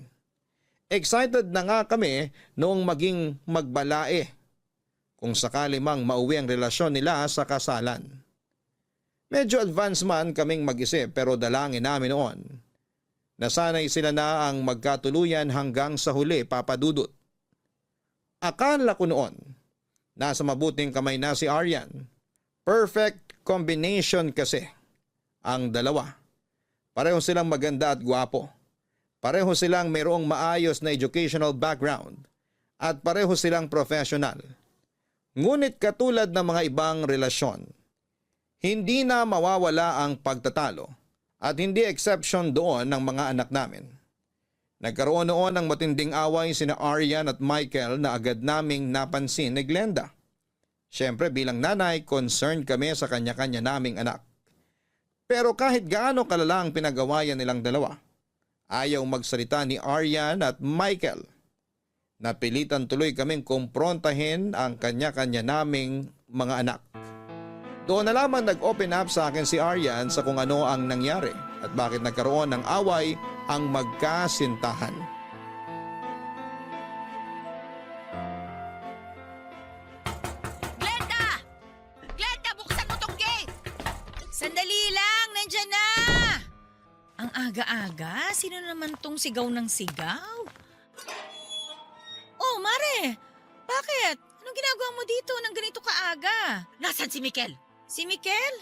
Excited na nga kami noong maging magbalae kung sakali mang mauwi ang relasyon nila sa kasalan. Medyo advance man kaming mag-isip pero dalangin namin noon na sana'y sila na ang magkatuluyan hanggang sa huli, Papa Dudut. Akala ko noon, nasa mabuting kamay na si Arian. Perfect combination kasi ang dalawa. Pareho silang maganda at gwapo. Pareho silang mayroong maayos na educational background. At pareho silang professional. Ngunit katulad ng mga ibang relasyon, hindi na mawawala ang pagtatalo at hindi exception doon ng mga anak namin. Nagkaroon noon ng matinding away sina Arian at Michael na agad naming napansin ni Glenda. Siyempre bilang nanay, concerned kami sa kanya-kanya naming anak. Pero kahit gaano kalala ang pinagawayan nilang dalawa, ayaw magsalita ni Arian at Michael. Napilitan tuloy kaming kumprontahin ang kanya-kanya naming mga anak. Doon na lamang nag-open up sa akin si Arian sa kung ano ang nangyari at bakit nagkaroon ng away ang magkasintahan. Glenda! Glenda, buksan mo tong gate! Sandali lang, nandyan na! Ang aga-aga, sino naman tong sigaw ng sigaw? Oh, Mare! Bakit? Anong ginagawa mo dito nang ganito kaaga? Nasaan si Mikel? Si Mikel?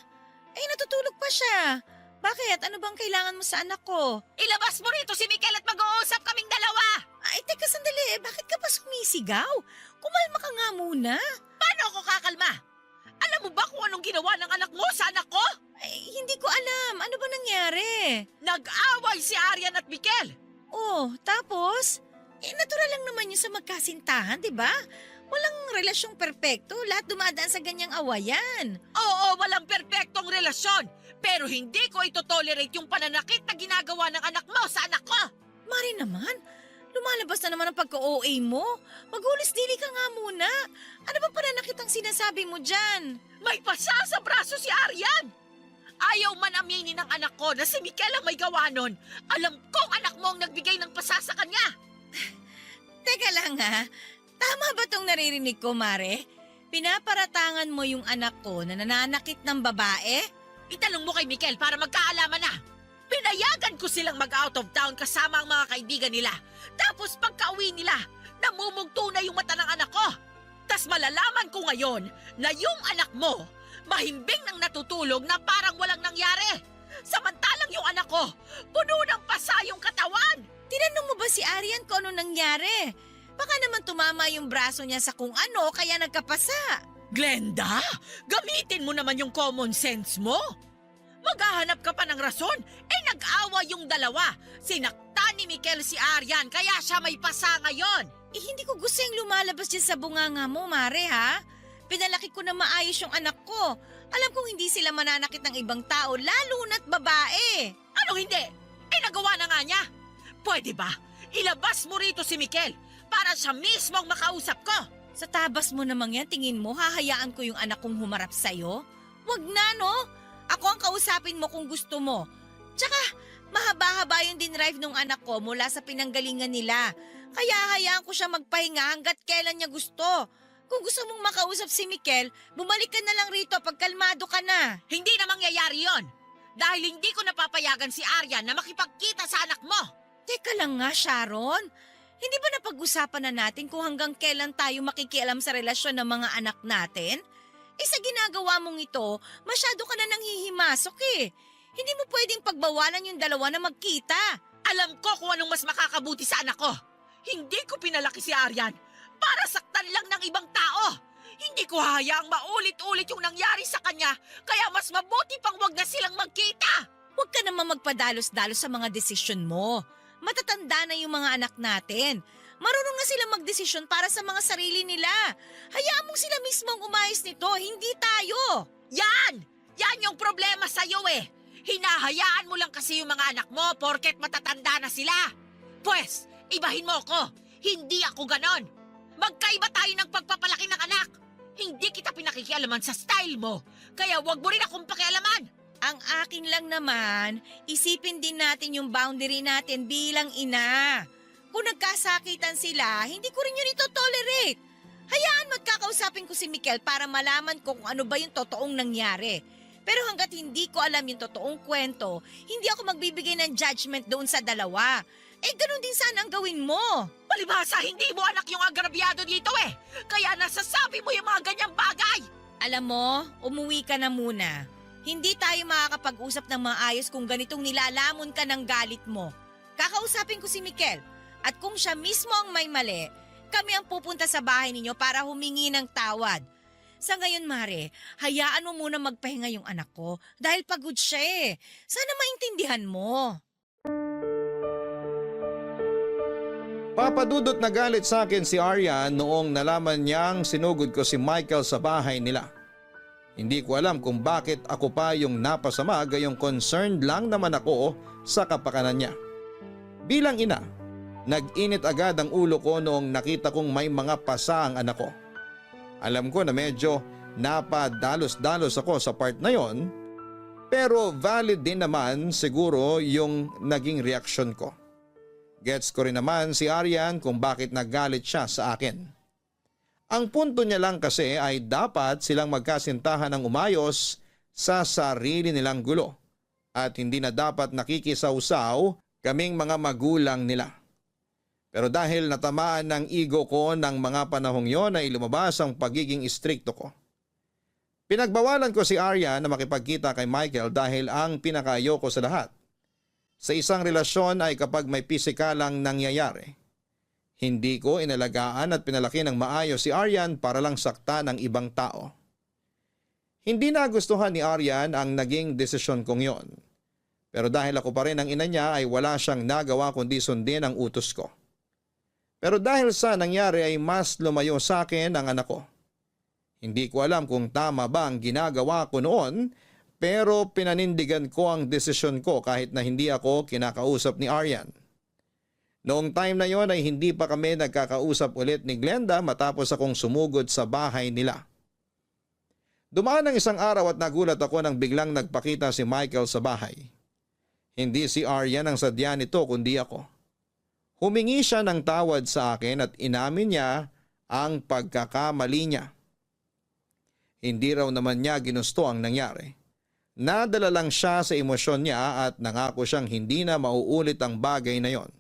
Eh, natutulog pa siya. Bakit? Ano bang kailangan mo sa anak ko? Ilabas mo rito si Mikel at mag-uusap kaming dalawa! Ay, teka sandali. Bakit ka pa sumisigaw? Kumalma ka nga muna. Paano ako kakalma? Alam mo ba kung anong ginawa ng anak mo sa anak ko? Ay, hindi ko alam. Ano ba nangyari? Nag-away si Arian at Mikel. Oh, tapos? Eh, natural lang naman yun sa magkasintahan, di ba? Walang relasyong perpekto, lahat dumadaan sa ganyang awayan. Oo, walang perpektong relasyon. Pero hindi ko ito-tolerate yung pananakit na ginagawa ng anak mo sa anak ko. Mari naman, lumalabas na naman ang pagka-OA mo. Maghulis-dili ka nga muna. Ano ba pananakit ang sinasabi mo dyan? May pasa sa braso si Arian. Ayaw man aminin ng anak ko na si Mikel ang may gawa nun. Alam kong anak mo ang nagbigay ng pasa sa kanya. Teka lang ha. Tama ba tong naririnig ko, Mare? Pinaparatangan mo yung anak ko na nananakit ng babae? Itanong mo kay Mikel para magkaalaman na. Pinayagan ko silang mag-out of town kasama ang mga kaibigan nila. Tapos pagka-uwi nila, namumugto na yung mata ng anak ko. Tas malalaman ko ngayon na yung anak mo, mahimbing nang natutulog na parang walang nangyari. Samantalang yung anak ko, puno ng pasa yung katawan. Tinanong mo ba si Arian kung ano nangyari? Baka naman tumama yung braso niya sa kung ano kaya nagkapasa. Glenda, gamitin mo naman yung common sense mo. Maghahanap ka pa ng rason. Eh nag-awa yung dalawa. Sinaktan ni Mikel si Arian kaya siya may pasa ngayon. Eh hindi ko gusto yung lumalabas dyan sa bunganga mo, Mare ha. Pinalaki ko na maayos yung anak ko. Alam kong hindi sila mananakit ng ibang tao, lalo na't babae. Ano hindi? Eh nagawa na nga niya. Pwede ba? Ilabas mo rito si Mikel para siya mismo ang makausap ko. Sa tabas mo namang yan, tingin mo, hahayaan ko yung anak kong humarap sa'yo? Wag na, no? Ako ang kausapin mo kung gusto mo. Tsaka, mahaba-haba yung dinrive ng anak ko mula sa pinanggalingan nila. Kaya hayaan ko siya magpahinga hanggat kailan niya gusto. Kung gusto mong makausap si Mikel, bumalik ka na lang rito pag kalmado ka na. Hindi na mangyayari yon. Dahil hindi ko napapayagan si Arian na makipagkita sa anak mo. Teka lang nga, Sharon. Hindi ba napag-usapan na natin kung hanggang kailan tayo makikialam sa relasyon ng mga anak natin? Eh sa ginagawa mong ito, masyado ka na nang hihimasok eh. Hindi mo pwedeng pagbawalan yung dalawa na magkita. Alam ko kung anong mas makakabuti sa anak ko. Hindi ko pinalaki si Arian para saktan lang ng ibang tao. Hindi ko hayaang maulit-ulit yung nangyari sa kanya, kaya mas mabuti pang wag na silang magkita. Huwag ka naman magpadalos-dalos sa mga desisyon mo. Matatanda na yung mga anak natin. Marunong na sila magdesisyon para sa mga sarili nila. Hayaan mong sila mismo ang umayos nito, hindi tayo. Yan! Yan yung problema sa'yo eh. Hinahayaan mo lang kasi yung mga anak mo porket matatanda na sila. Pwes, ibahin mo ko. Hindi ako ganon. Magkaiba tayo ng pagpapalaki ng anak. Hindi kita pinakikialaman sa style mo. Kaya wag mo rin akong pakialaman. Ang akin lang naman, isipin din natin yung boundary natin bilang ina. Kung nagkasakitan sila, hindi ko rin yun ito-tolerate. Hayaan mo't kakausapin ko si Mikel para malaman ko kung ano ba yung totoong nangyari. Pero hanggat hindi ko alam yung totoong kwento, hindi ako magbibigay ng judgment doon sa dalawa. Ganun din sana ang gawin mo. Palibhasa, hindi mo anak yung agrabyado dito eh. Kaya nasasabi mo yung mga ganyang bagay. Alam mo, umuwi ka na muna. Hindi tayo makakapag-usap ng maayos kung ganitong nilalamon ka ng galit mo. Kakausapin ko si Mikel. At kung siya mismo ang may mali, kami ang pupunta sa bahay ninyo para humingi ng tawad. Sa ngayon, Mare, hayaan mo muna magpahinga yung anak ko dahil pagod siya eh. Sana maintindihan mo. Papadudot na galit sa akin si Aryan noong nalaman niyang sinugod ko si Michael sa bahay nila. Hindi ko alam kung bakit ako pa yung napasama, gayong concerned lang naman ako sa kapakanan niya. Bilang ina, nag-init agad ang ulo ko noong nakita kong may mga pasa ang anak ko. Alam ko na medyo napadalos-dalos ako sa part na yon, pero valid din naman siguro yung naging reaksyon ko. Gets ko rin naman si Aryan kung bakit nagalit siya sa akin. Ang punto niya lang kasi ay dapat silang magkasintahan ng umayos sa sarili nilang gulo at hindi na dapat nakikisawsaw kaming mga magulang nila. Pero dahil natamaan ng ego ko ng mga panahong yon ay lumabas ang pagiging istrikto ko. Pinagbawalan ko si Arya na makipagkita kay Michael dahil ang pinakaayoko sa lahat sa isang relasyon ay kapag may pisikalang nangyayari. Hindi ko inalagaan at pinalaki ng maayos si Aryan para lang sakta ng ibang tao. Hindi nagustuhan ni Aryan ang naging desisyon kong yon. Pero dahil ako pa rin ang ina niya ay wala siyang nagawa kundi sundin ang utos ko. Pero dahil sa nangyari ay mas lumayo sa akin ang anak ko. Hindi ko alam kung tama ba ang ginagawa ko noon, pero pinanindigan ko ang desisyon ko kahit na hindi ako kinakausap ni Aryan. Noong time na yon ay hindi pa kami nagkakausap ulit ni Glenda matapos akong sumugod sa bahay nila. Dumaan ang isang araw at nagulat ako nang biglang nagpakita si Michael sa bahay. Hindi si Aryan ang sadya nito kundi ako. Humingi siya ng tawad sa akin at inamin niya ang pagkakamali niya. Hindi raw naman niya ginusto ang nangyari. Nadala lang siya sa emosyon niya at nangako siyang hindi na mauulit ang bagay na yon.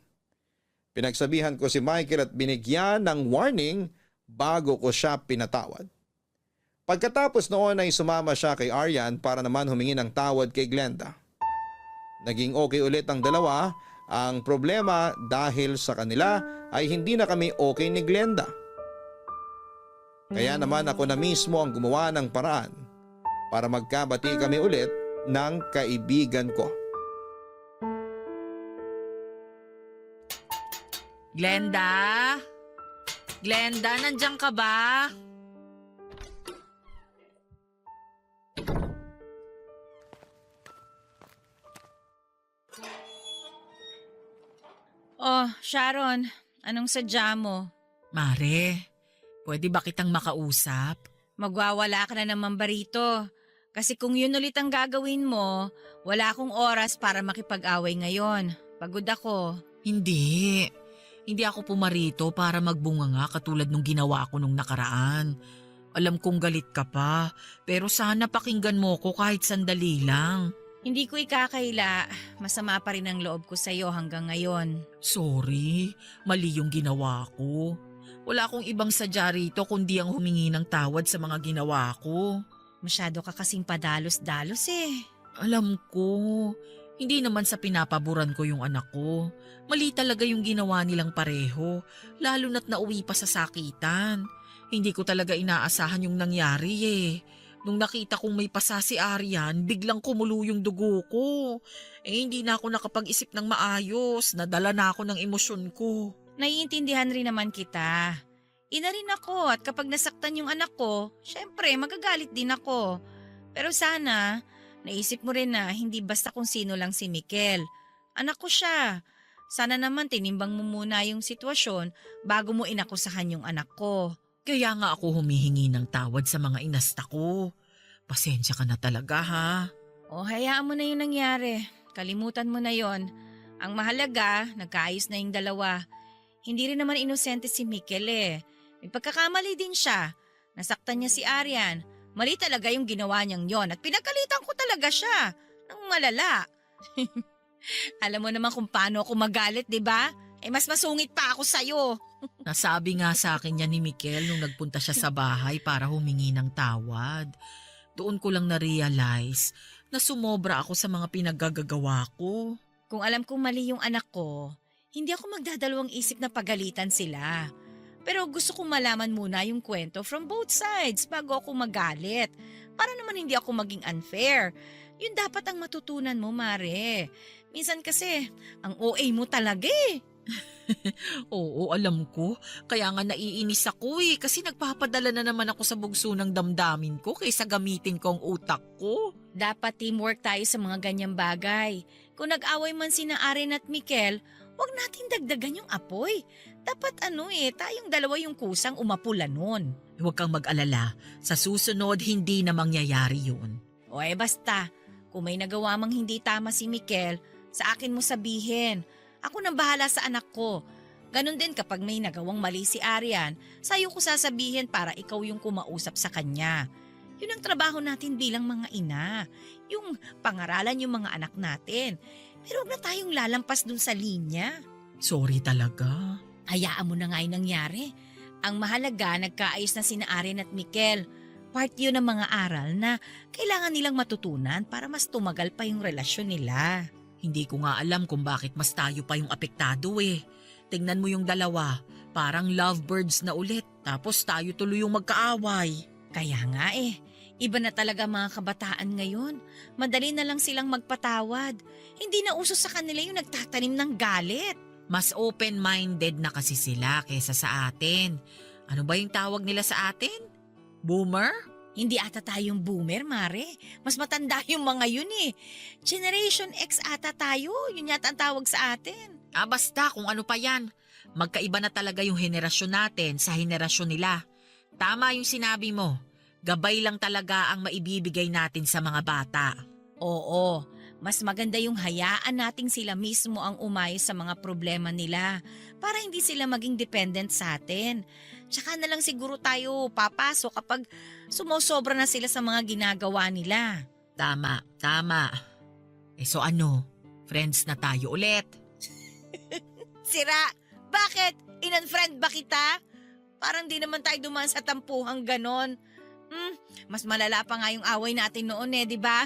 Pinagsabihan ko si Michael at binigyan ng warning bago ko siya pinatawad. Pagkatapos noon ay sumama siya kay Aryan para naman humingi ng tawad kay Glenda. Naging okay ulit ang dalawa. Ang problema dahil sa kanila ay hindi na kami okay ni Glenda. Kaya naman ako na mismo ang gumawa ng paraan para magkabati kami ulit ng kaibigan ko. Glenda? Glenda, nandiyan ka ba? Oh, Sharon, anong sadya mo? Mare, pwede ba kitang makausap? Magwawala ka na naman ba rito? Kasi kung yun ulit ang gagawin mo, wala akong oras para makipag-away ngayon. Pagod ako. Hindi. Hindi ako pumarito para magbunga nga katulad nung ginawa ko nung nakaraan. Alam kong galit ka pa, pero sana pakinggan mo ko kahit sandali lang. Hindi ko ikakaila. Masama pa rin ang loob ko sa'yo hanggang ngayon. Sorry, mali yung ginawa ko. Wala akong ibang sadya rito kundi ang humingi ng tawad sa mga ginawa ko. Masyado ka kasing padalos-dalos eh. Alam ko, hindi naman sa pinapaboran ko yung anak ko. Mali talaga yung ginawa nilang pareho, lalo na't nauwi pa sa sakitan. Hindi ko talaga inaasahan yung nangyari eh. Nung nakita kong may pasa si Aryan, biglang kumulo yung dugo ko. Hindi na ako nakapag-isip ng maayos, nadala na ako ng emosyon ko. Naiintindihan rin naman kita. Ina rin ako at kapag nasaktan yung anak ko, syempre magagalit din ako. Pero sana, Naisip mo rin na hindi basta kung sino lang si Mikel. Anak ko siya. Sana naman tinimbang mo muna yung sitwasyon bago mo inakusahan yung anak ko. Kaya nga ako humihingi ng tawad sa mga inasta ko. Pasensya ka na talaga ha. O hayaan mo na yung nangyari. Kalimutan mo na yon. Ang mahalaga, nagkaayos na yung dalawa. Hindi rin naman inosente si Mikel eh. May pagkakamali din siya. Nasaktan niya si Arian. Mali talaga yung ginawa niyang yon at pinagalitan ko talaga siya. Nang malala. Alam mo naman kung paano ako magalit, di ba? Eh mas masungit pa ako sa'yo. Nasabi nga sa akin yan ni Mikel nung nagpunta siya sa bahay para humingi ng tawad. Doon ko lang na-realize na sumobra ako sa mga pinaggagawa ko. Kung alam kong mali yung anak ko, hindi ako magdadalawang isip na pagalitan sila. Pero gusto kong malaman muna yung kwento from both sides bago ako magalit. Para naman hindi ako maging unfair. Yun dapat ang matutunan mo, Mare. Minsan kasi, ang OA mo talaga eh. Oo, alam ko. Kaya nga naiinis ako eh kasi nagpapadala na naman ako sa bugso ng damdamin ko kaysa gamitin ko ang utak ko. Dapat teamwork tayo sa mga ganyang bagay. Kung nag-away man sina Aren at Mikel, huwag natin dagdagan yung apoy. Dapat tayong dalawa yung kusang umapula nun. Huwag kang mag-alala. Sa susunod, hindi na mangyayari yun. O basta, kung may nagawa mang hindi tama si Mikel, sa akin mo sabihin. Ako nang bahala sa anak ko. Ganon din kapag may nagawang mali si Arian, sa'yo ko sasabihin para ikaw yung kumausap sa kanya. Yun ang trabaho natin bilang mga ina. Yung pangaralan yung mga anak natin. Pero huwag na tayong lalampas dun sa linya. Sorry talaga. Hayaan mo na nga yung nangyari. Ang mahalaga, nagkaayos na sina Arian at Mikel. Part yun ng mga aral na kailangan nilang matutunan para mas tumagal pa yung relasyon nila. Hindi ko nga alam kung bakit mas tayo pa yung apektado eh. Tingnan mo yung dalawa, parang lovebirds na ulit. Tapos tayo tuloy yung magkaaway. Kaya nga iba na talaga mga kabataan ngayon. Madali na lang silang magpatawad. Hindi na uso sa kanila yung nagtatanim ng galit. Mas open-minded na kasi sila kaysa sa atin. Ano ba yung tawag nila sa atin? Boomer? Hindi ata tayong boomer, Mare. Mas matanda yung mga yun eh. Generation X ata tayo. Yun yata ang tawag sa atin. Basta kung ano pa yan. Magkaiba na talaga yung henerasyon natin sa henerasyon nila. Tama yung sinabi mo. Gabay lang talaga ang maibibigay natin sa mga bata. Oo, mas maganda yung hayaan nating sila mismo ang umayos sa mga problema nila para hindi sila maging dependent sa atin. Tsaka na lang siguro tayo papasok kapag sumosobra na sila sa mga ginagawa nila. Tama. So ano? Friends na tayo ulit? Sira, bakit? In-unfriend ba kita? Parang di naman tayo dumaan sa tampuhang ganon. Mas malala pa nga yung away natin noon di ba?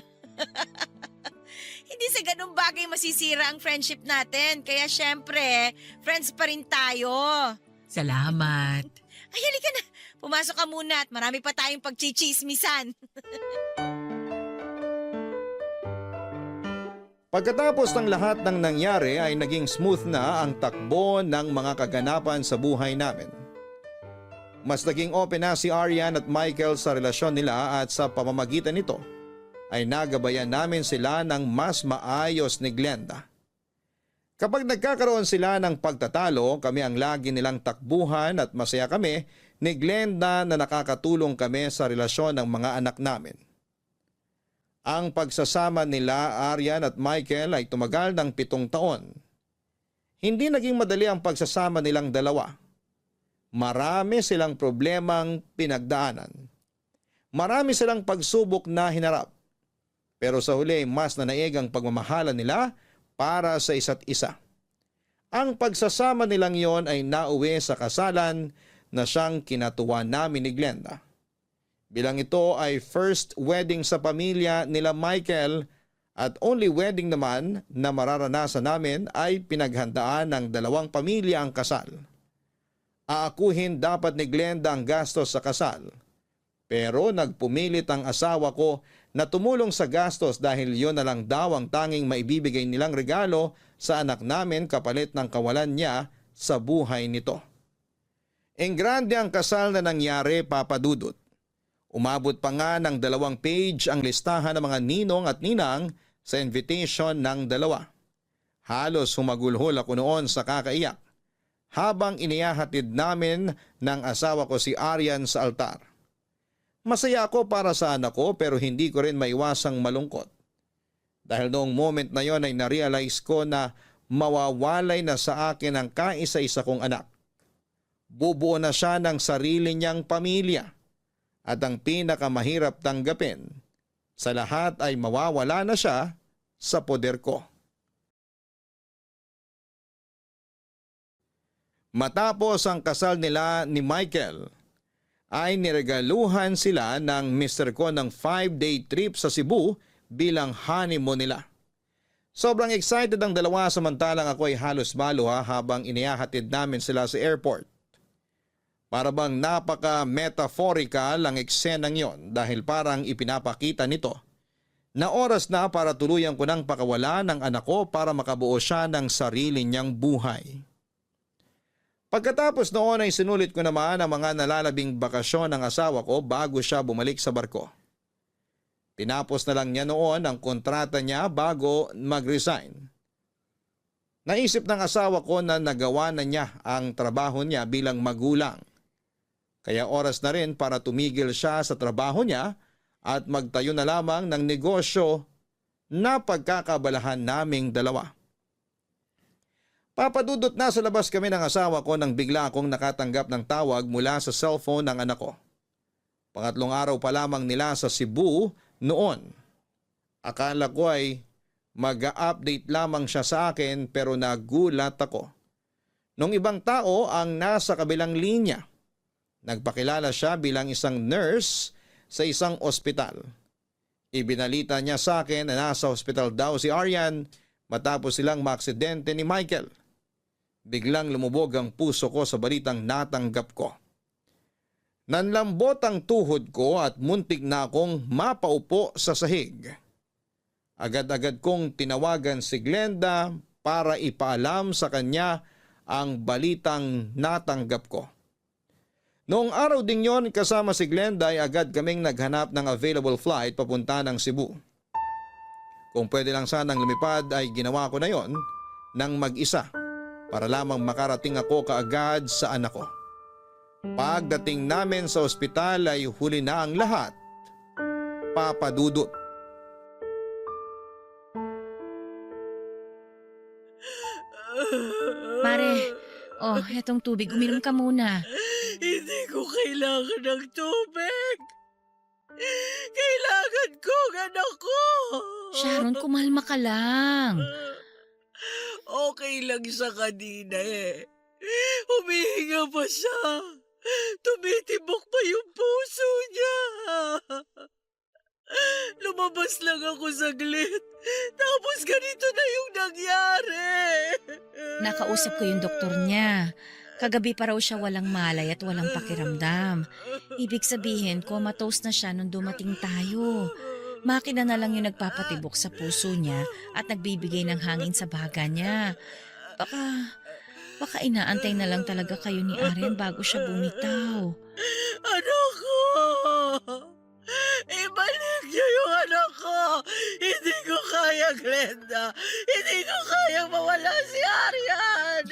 Hindi sa ganung bagay masisira ang friendship natin. Kaya syempre, friends pa rin tayo. Salamat. Ay, halika na. Pumasok ka muna at marami pa tayong pagchichismisan. Pagkatapos ng lahat ng nangyari ay naging smooth na ang takbo ng mga kaganapan sa buhay namin. Mas naging open na si Arian at Michael sa relasyon nila at sa pamamagitan nito ay nagabayan namin sila ng mas maayos ni Glenda. Kapag nagkakaroon sila ng pagtatalo, kami ang lagi nilang takbuhan at masaya kami ni Glenda na nakakatulong kami sa relasyon ng mga anak namin. Ang pagsasama nila Arian at Michael ay tumagal ng 7 taon. Hindi naging madali ang pagsasama nilang dalawa. Marami silang problemang pinagdaanan. Marami silang pagsubok na hinarap. Pero sa huli mas nanaig ang pagmamahalan nila para sa isa't isa. Ang pagsasama nilang yon ay nauwi sa kasalan na siyang kinatuwa namin ni Glenda. Bilang ito ay first wedding sa pamilya nila Michael at only wedding naman na mararanasan namin ay pinaghandaan ng 2 pamilya ang kasal. Aakuhin dapat ni Glenda ang gastos sa kasal. Pero nagpumilit ang asawa ko na tumulong sa gastos dahil yon na lang daw ang tanging maibibigay nilang regalo sa anak namin kapalit ng kawalan niya sa buhay nito. Engrande ang kasal na nangyari, Papa Dudut. Umabot pa nga ng 2 page ang listahan ng mga ninong at ninang sa invitation ng dalawa. Halos humagulhol ako noon sa kakaiyak habang inihahatid namin ng asawa ko si Arian sa altar. Masaya ako para sa anak ko pero hindi ko rin maiwasang malungkot. Dahil noong moment na yon ay narealize ko na mawawalay na sa akin ang kaisa-isa kong anak. Bubuo na siya ng sarili niyang pamilya at ang pinakamahirap tanggapin sa lahat ay mawawala na siya sa poder ko. Matapos ang kasal nila ni Michael, ay niregaluhan sila ng mister ko ng 5-day trip sa Cebu bilang honeymoon nila. Sobrang excited ang dalawa samantalang ako ay halos maluha habang inihahatid namin sila sa airport. Para bang napaka-metaphorical ang eksenang yon dahil parang ipinapakita nito na oras na para tuluyan ko nang pakawala ng anak ko para makabuo siya ng sarili niyang buhay. Pagkatapos noon ay sinulit ko naman ang mga nalalabing bakasyon ng asawa ko bago siya bumalik sa barko. Tinapos na lang niya noon ang kontrata niya bago mag-resign. Naisip ng asawa ko na nagawa na niya ang trabaho niya bilang magulang. Kaya oras na rin para tumigil siya sa trabaho niya at magtayo na lamang ng negosyo na pagkakabalahan naming dalawa. Papadudot na sa labas kami ng asawa ko nang bigla akong nakatanggap ng tawag mula sa cellphone ng anak ko. Pangatlong araw pa lamang nila sa Cebu noon. Akala ko ay mag-update lamang siya sa akin pero nagulat ako. Nung ibang tao ang nasa kabilang linya. Nagpakilala siya bilang isang nurse sa isang ospital. Ibinalita niya sa akin na nasa ospital daw si Arian matapos silang maaksidente ni Michael. Biglang lumubog ang puso ko sa balitang natanggap ko. Nanlambot ang tuhod ko at muntik na akong mapaupo sa sahig. Agad-agad kong tinawagan si Glenda para ipaalam sa kanya ang balitang natanggap ko. Noong araw ding yon kasama si Glenda ay agad kaming naghanap ng available flight papunta ng Cebu. Kung pwede lang sanang lumipad ay ginawa ko na yon ng mag-isa para lamang makarating ako kaagad sa anak ko. Pagdating namin sa ospital ay huli na ang lahat. Papadudot. Mare, etong tubig, uminom ka muna. Hindi ko kailangan ng tubig. Kailangan ko ang anak ko. Sharon, kumalma ka lang. Okay lang sa kanina eh. Humihinga pa siya. Tumitibok pa yung puso niya. Lumabas lang ako saglit. Tapos ganito na yung nangyari. Nakausap ko yung doktor niya. Kagabi pa raw siya walang malay at walang pakiramdam. Ibig sabihin, comatose na siya nung dumating tayo. Makina na lang yung nagpapatibok sa puso niya at nagbibigay ng hangin sa baga niya. Baka inaantay na lang talaga kayo ni Arian bago siya bumitaw. Anak ko! Ibalik niyo yung anak ko! Hindi ko kaya, Glenda! Hindi ko kaya mawala si Arian!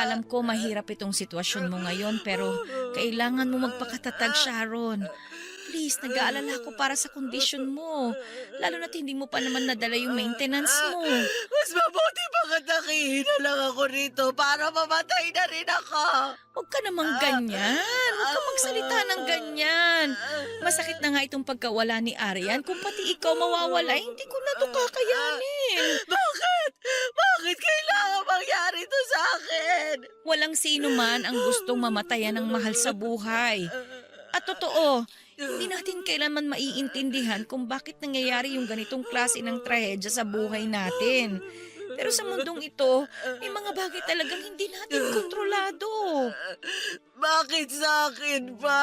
Alam ko mahirap itong sitwasyon mo ngayon pero kailangan mo magpakatatag, Sharon. Please, nag-aalala ko para sa kondisyon mo. Lalo na't hindi mo pa naman nadala yung maintenance mo. Mas mabuti pa nakihina lang ako rito para mamatay na rin ako. Huwag ka namang ganyan. Huwag ka magsalita ng ganyan. Masakit na nga itong pagkawala ni Arian. Kung pati ikaw mawawala, hindi ko na ito kakayanin. Bakit? Bakit kailangan mangyari ito sa akin? Walang sino man ang gustong mamatayan ng mahal sa buhay. At totoo, hindi natin kailanman maiintindihan kung bakit nangyayari yung ganitong klase ng trahedya sa buhay natin. Pero sa mundong ito, may mga bagay talagang hindi natin kontrolado. Bakit sa akin pa?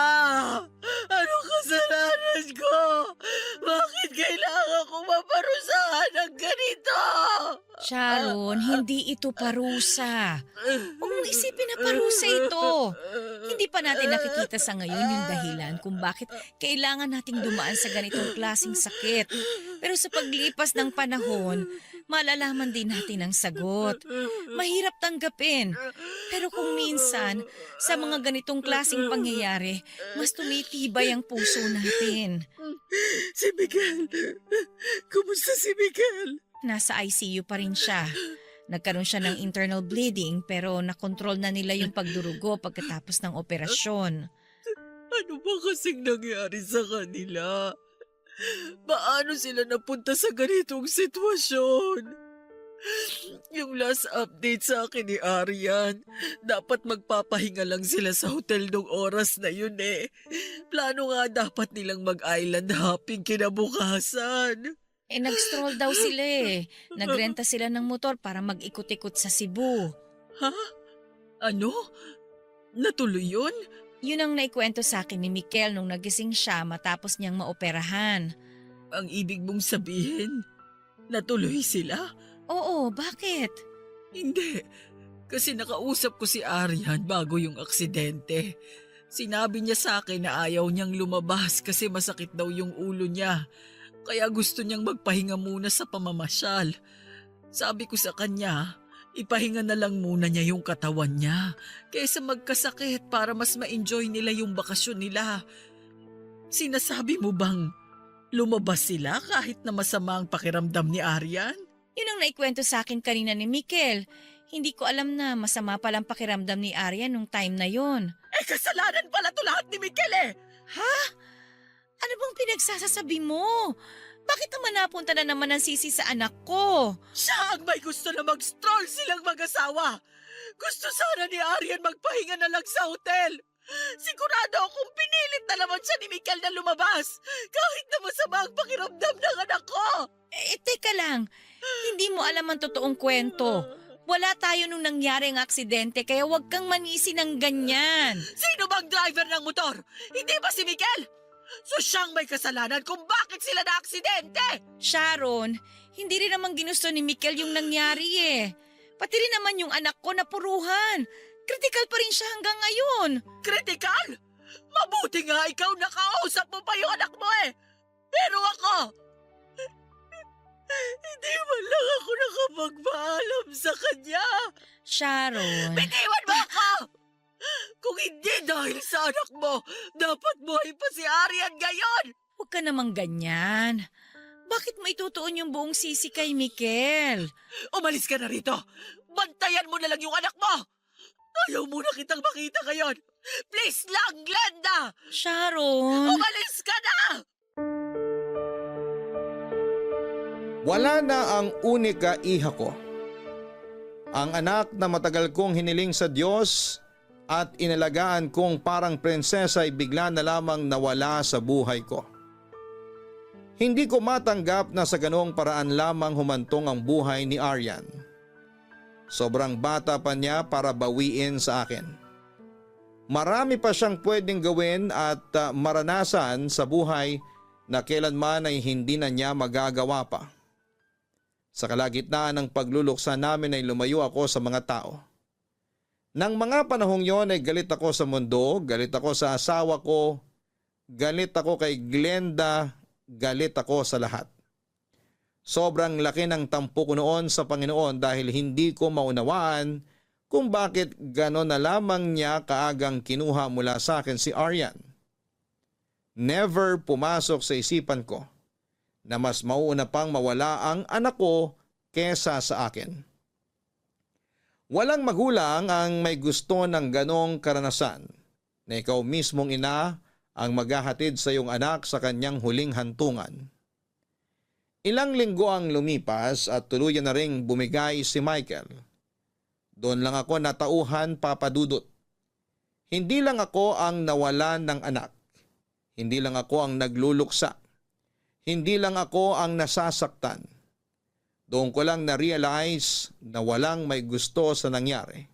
Anong kasalanan ko? Bakit kailangan ko maparusahan ng ganito. Sharon, hindi ito parusa. Huwag mong isipin na parusa ito. Hindi pa natin nakikita sa ngayon yung dahilan kung bakit kailangan nating dumaan sa ganitong klaseng sakit. Pero sa paglipas ng panahon, malalaman din natin ang sagot. Mahirap tanggapin. Pero kung minsan, sa mga ganitong klaseng pangyayari, mas tumitibay ang puso natin. Si Miguel. Kumusta si Miguel? Nasa ICU pa rin siya. Nagkaroon siya ng internal bleeding pero nakontrol na nila yung pagdurugo pagkatapos ng operasyon. Ano ba kasing nangyari sa kanila? Paano sila napunta sa ganitong sitwasyon? Yung last update sa akin ni Arian, dapat magpapahinga lang sila sa hotel nung oras na yun eh. Plano nga dapat nilang mag-island hopping kinabukasan. Nag-stroll daw sila eh. Nagrenta sila ng motor para mag-ikot-ikot sa Cebu. Ha? Ano? Natuloy yun? Yun ang naikwento sa akin ni Mikel nung nagising siya matapos niyang maoperahan. Ang ibig mong sabihin, natuloy sila? Oo, bakit? Hindi. Kasi nakausap ko si Arian bago yung aksidente. Sinabi niya sa akin na ayaw niyang lumabas kasi masakit daw yung ulo niya. Kaya gusto niyang magpahinga muna sa pamamasyal. Sabi ko sa kanya, ipahinga na lang muna niya yung katawan niya kaysa magkasakit para mas ma-enjoy nila yung bakasyon nila. Sinasabi mo bang lumabas sila kahit na masama ang pakiramdam ni Arian? Yun ang naikwento sa akin kanina ni Mikel. Hindi ko alam na masama palang pakiramdam ni Arian nung time na yon. Kasalanan pala to lahat ni Mikel eh! Ha? Ano bang pinagsasasabi mo? Bakit naman napunta na naman ang sisi sa anak ko? Siya ang may gusto na mag-stroll silang mag-asawa. Gusto sana ni Arian magpahinga na lang sa hotel. Sigurado akong pinilit na naman siya ni Mikel na lumabas kahit na masama ang pakiramdam ng anak ko. Teka lang. Hindi mo alam ang totoong kwento. Wala tayo nung nangyari ang aksidente kaya huwag kang manisi ng ganyan. Sino bang driver ng motor? Hindi ba si Mikel? So siyang may kasalanan kung bakit sila na-aksidente. Sharon, hindi rin naman ginusto ni Mikel yung nangyari eh. Pati rin naman yung anak ko napuruhan. Critical pa rin siya hanggang ngayon. Critical? Mabuti nga ikaw nakausap mo pa yung anak mo eh. Pero ako, hindi man lang ako nakapagpaalam sa kanya. Sharon. Bitiwan mo ako! Kung hindi dahil sa anak mo, dapat buhay pa si Arian ngayon! Huwag ka namang ganyan. Bakit mo itutuon yung buong sisi kay Mikel? Umalis ka na rito! Bantayan mo na lang yung anak mo! Ayaw mo na kitang makita ngayon! Please lang, Glenda! Sharon. Umalis ka na! Wala na ang unika iha ko. Ang anak na matagal kong hiniling sa Diyos at inalagaan kong parang prinsesa ay bigla na lamang nawala sa buhay ko. Hindi ko matanggap na sa ganoong paraan lamang humantong ang buhay ni Arian. Sobrang bata pa niya para bawiin sa akin. Marami pa siyang pwedeng gawin at maranasan sa buhay na kailanman ay hindi na niya magagawa pa. Sa kalagitnaan ng pagluluksa namin ay lumayo ako sa mga tao. Nang mga panahong yon ay galit ako sa mundo, galit ako sa asawa ko, galit ako kay Glenda, galit ako sa lahat. Sobrang laki ng tampo ko noon sa Panginoon dahil hindi ko maunawaan kung bakit gano'n na lamang niya kaagang kinuha mula sa akin si Arian. Never pumasok sa isipan ko na mas mauuna pang mawala ang anak ko kesa sa akin. Walang magulang ang may gusto ng ganong karanasan na ikaw mismong ina ang maghahatid sa iyong anak sa kanyang huling hantungan. Ilang linggo ang lumipas at tuluyan na ring bumigay si Michael. Doon lang ako natauhan, Papa Dudut. Hindi lang ako ang nawalan ng anak. Hindi lang ako ang nagluluksa. Hindi lang ako ang nasasaktan. Doon ko lang na-realize na walang may gusto sa nangyari.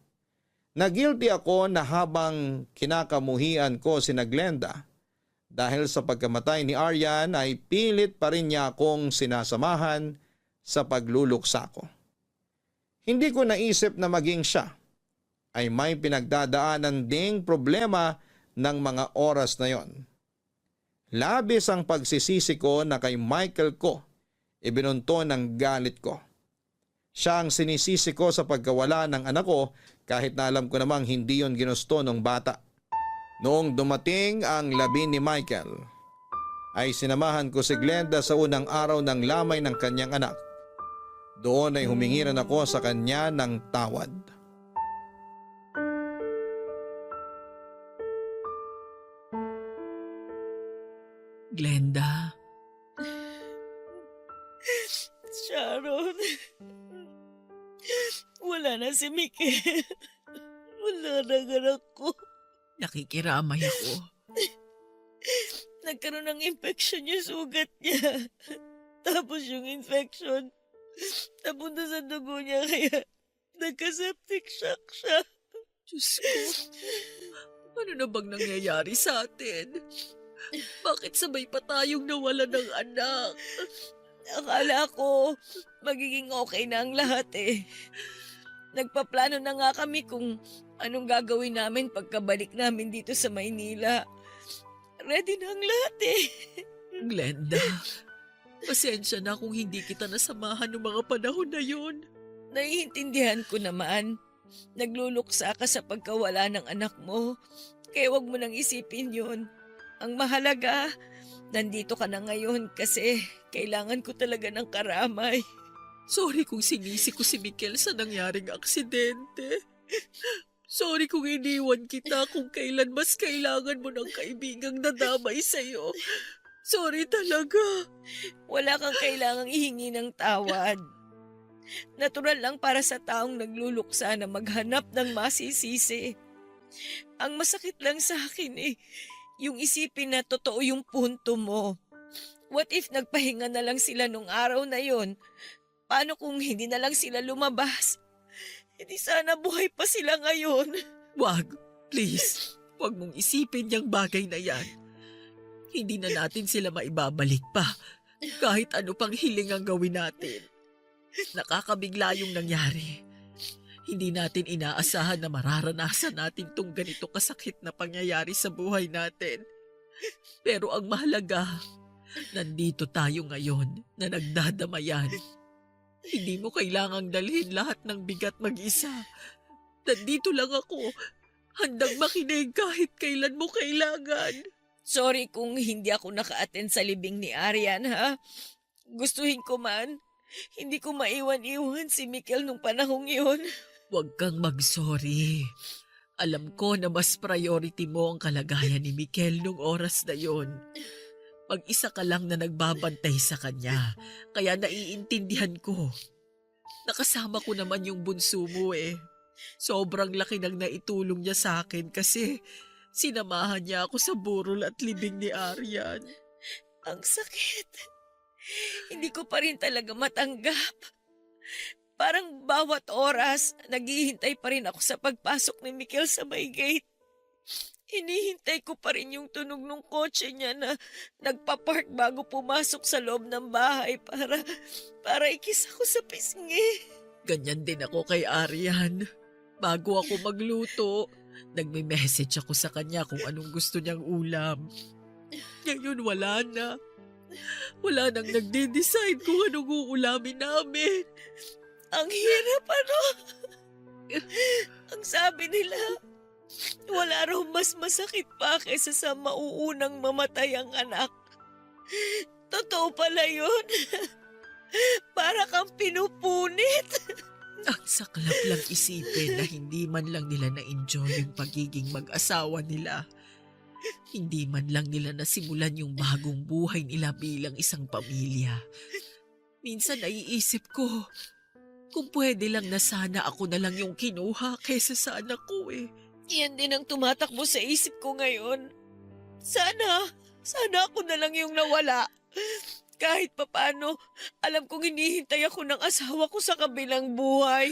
Na guilty ako na habang kinakamuhian ko si Glenda Dahil sa pagkamatay ni Aryan ay pilit pa rin niya akong sinasamahan sa pagluluksa ko. Hindi ko naisip na maging siya ay may pinagdadaanan ding problema ng mga oras na yon. Labis ang pagsisisi ko na kay Michael ko ibinunto ng galit ko. Siya ang sinisisi ko sa pagkawala ng anak ko kahit na alam ko namang hindi yon ginusto ng bata. Noong dumating ang labi ni Michael, ay sinamahan ko si Glenda sa unang araw ng lamay ng kanyang anak. Doon ay humingiran ako sa kanya ng tawad. Glenda, Sharon, wala na si Mikel. Wala na ang anak ko. nakikiramay ako. Nagkaroon ng infection yung sugat niya. Tapos yung infection, napunta sa dugo niya kaya nagka-septic shock siya. Diyos ko, ano na bang nangyayari sa atin? Bakit sabay pa tayong nawala ng anak? Akala ko magiging okay na ang lahat eh. Nagpaplano na nga kami kung anong gagawin namin pagkabalik namin dito sa Maynila. Ready na ang lahat eh. Glenda, pasensya na kung hindi kita nasamahan ng mga panahon na yun. Naiintindihan ko naman. Nagluluksa ka sa pagkawala ng anak mo. Kaya wag mo nang isipin yun. Ang mahalaga, nandito ka na ngayon kasi kailangan ko talaga ng karamay. Sorry kung sinisi ko si Mikel sa nangyaring aksidente. Sorry kung iniwan kita kung kailan mas kailangan mo ng kaibigang nadamay sa'yo. Sorry talaga. Wala kang kailangang ihingi ng tawad. Natural lang para sa taong nagluluksa na maghanap ng masisisi. Ang masakit lang sa akin yung isipin na totoo yung punto mo. What if nagpahinga na lang sila nung araw na yon? Paano kung hindi na lang sila lumabas? Hindi sana buhay pa sila ngayon. Wag, please. Wag mong isipin yung bagay na yan. Hindi na natin sila maibabalik pa. Kahit ano pang hiling ang gawin natin. Nakakabigla yung nangyari. Hindi natin inaasahan na mararanasan natin tong ganito kasakit na pangyayari sa buhay natin. Pero ang mahalaga, nandito tayo ngayon na nagdadamayan. Hindi mo kailangang dalhin lahat ng bigat mag-isa. Nandito lang ako, handang makinig kahit kailan mo kailangan. Sorry kung hindi ako naka-attend sa libing ni Aryan, ha? Gustuhin ko man, hindi ko maiwan-iwan si Mikel nung panahong yun. Huwag kang mag-sorry. Alam ko na mas priority mo ang kalagayan ni Mikel nung oras na yon. Mag-isa ka lang na nagbabantay sa kanya, kaya naiintindihan ko. Nakasama ko naman yung bunso mo eh. Sobrang laki ng naitulong niya sa akin kasi sinamahan niya ako sa burol at libing ni Aryan. Ang sakit. Hindi ko pa rin talaga matanggap. Parang bawat oras, naghihintay pa rin ako sa pagpasok ni Mikel sa may gate. Hinihintay ko pa rin yung tunog ng kotse niya na nagpa-park bago pumasok sa loob ng bahay para ikis ako sa pisngi. Ganyan din ako kay Aryan. Bago ako magluto, nagme-message ako sa kanya kung anong gusto niyang ulam. Ngayon wala na. Wala nang nagde-decide kung anong uulamin namin. Ang hirap ano? Ang sabi nila, wala raw mas masakit pa kaysa sa mauunang mamatay ang anak. Totoo pala yun. Para kang pinupunit. Ang saklap lang isipin na hindi man lang nila na-enjoy yung pagiging mag-asawa nila. Hindi man lang nila nasimulan yung bagong buhay nila bilang isang pamilya. Minsan naiisip ko, kung pwede lang na sana ako na lang yung kinuha kaysa sa anak ko eh. Yan din ang tumatakbo sa isip ko ngayon. Sana ako na lang yung nawala. Kahit papano, alam kong hinihintay ako ng asawa ko sa kabilang buhay.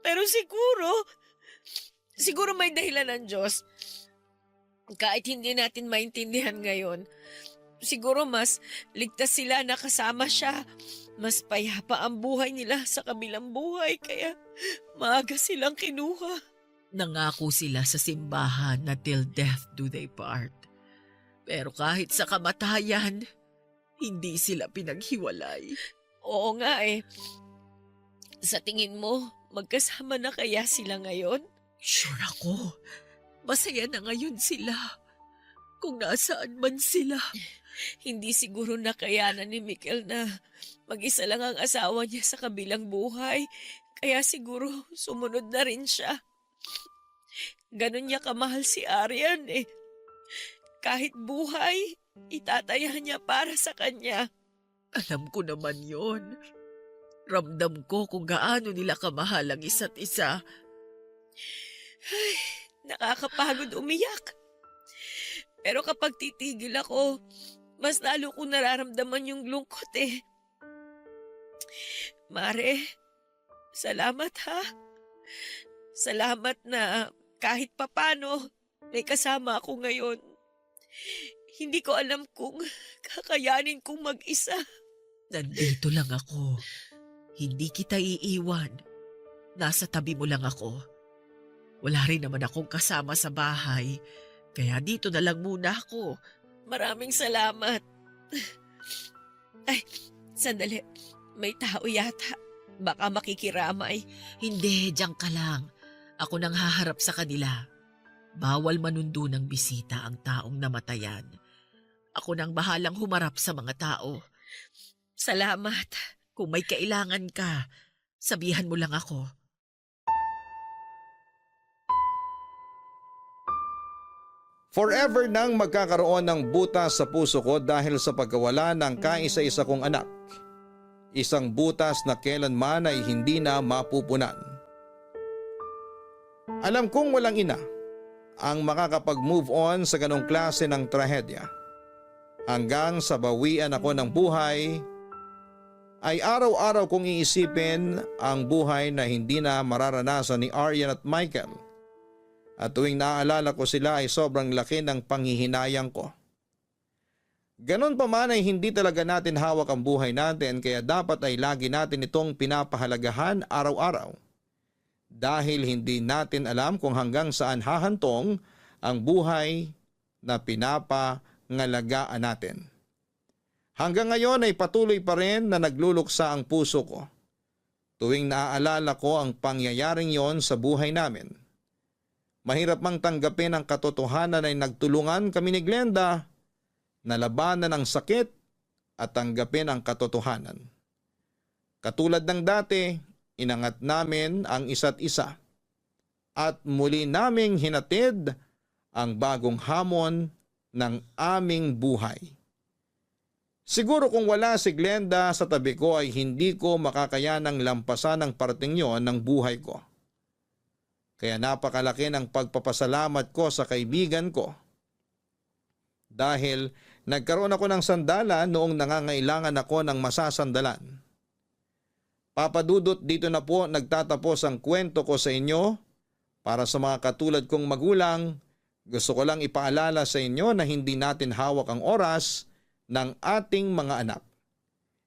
Pero siguro may dahilan ng Diyos. Kahit hindi natin maintindihan ngayon, siguro mas ligtas sila na kasama siya. Mas payapa ang buhay nila sa kabilang buhay kaya maaga silang kinuha. Nangako sila sa simbahan na till death do they part. Pero kahit sa kamatayan, hindi sila pinaghiwalay. Oo nga eh. Sa tingin mo, magkasama na kaya sila ngayon? Sure ako, masaya na ngayon sila. Kung nasaan man sila. Hindi siguro nakayanan ni Mikel na mag-isa lang ang asawa niya sa kabilang buhay. Kaya siguro sumunod na rin siya. Ganon niya kamahal si Arian eh. Kahit buhay, itataya niya para sa kanya. Alam ko naman yon. Ramdam ko kung gaano nila kamahal ang isa't isa. Ay, nakakapagod umiyak. Pero kapag titigil ako, mas lalo kong nararamdaman yung lungkot eh. Mare, salamat ha. Salamat na kahit papano may kasama ako ngayon. Hindi ko alam kung kakayanin kong mag-isa. Nandito lang ako. Hindi kita iiwan. Nasa tabi mo lang ako. Wala rin naman akong kasama sa bahay. Kaya dito na lang muna ako. Maraming salamat. Ay, sandali. May tao yata. Baka makikiramay. Hindi, diyan ka lang. Ako nang haharap sa kanila. Bawal manundo ng bisita ang taong namatayan. Ako nang bahalang humarap sa mga tao. Salamat. Kung may kailangan ka, sabihan mo lang ako. Forever nang magkakaroon ng butas sa puso ko dahil sa pagkawala ng kaisa-isa kong anak. Isang butas na kailanman ay hindi na mapupunan. Alam kong walang ina ang makakapag-move on sa ganong klase ng trahedya. Hanggang sa bawian ako ng buhay, ay araw-araw kong iisipin ang buhay na hindi na mararanasan ni Arian at Michael. At tuwing naaalala ko sila ay sobrang laki ng panghihinayang ko. Ganon pa man ay hindi talaga natin hawak ang buhay natin kaya dapat ay lagi natin itong pinapahalagahan araw-araw. Dahil hindi natin alam kung hanggang saan hahantong ang buhay na pinapangalagaan natin. Hanggang ngayon ay patuloy pa rin na nagluluksa ang puso ko. Tuwing naaalala ko ang pangyayaring yon sa buhay namin. Mahirap mang tanggapin ang katotohanan ay nagtulungan kami ni Glenda na labanan ang sakit at tanggapin ang katotohanan. Katulad ng dati, inangat namin ang isa't isa at muli naming hinatid ang bagong hamon ng aming buhay. Siguro kung wala si Glenda sa tabi ko ay hindi ko makakayanang lampasan ang parting yon ng buhay ko. Kaya napakalaki ng pagpapasalamat ko sa kaibigan ko. Dahil nagkaroon ako ng sandalan noong nangangailangan ako ng masasandalan. Papadudot, dito na po nagtatapos ang kwento ko sa inyo. Para sa mga katulad kong magulang, gusto ko lang ipaalala sa inyo na hindi natin hawak ang oras ng ating mga anak.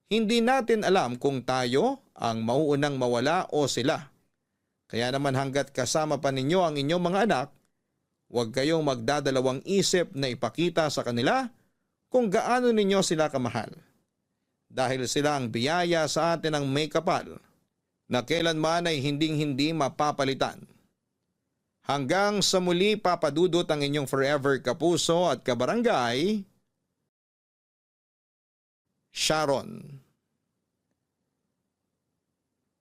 Hindi natin alam kung tayo ang mauunang mawala o sila. Kaya naman hanggat kasama pa ninyo ang inyong mga anak, huwag kayong magdadalawang isip na ipakita sa kanila kung gaano ninyo sila kamahal. Dahil sila ang biyaya sa atin ng may kapal na kailanman ay hinding-hindi mapapalitan. Hanggang sa muli, papadudot ang inyong forever kapuso at kabarangay, Sharon.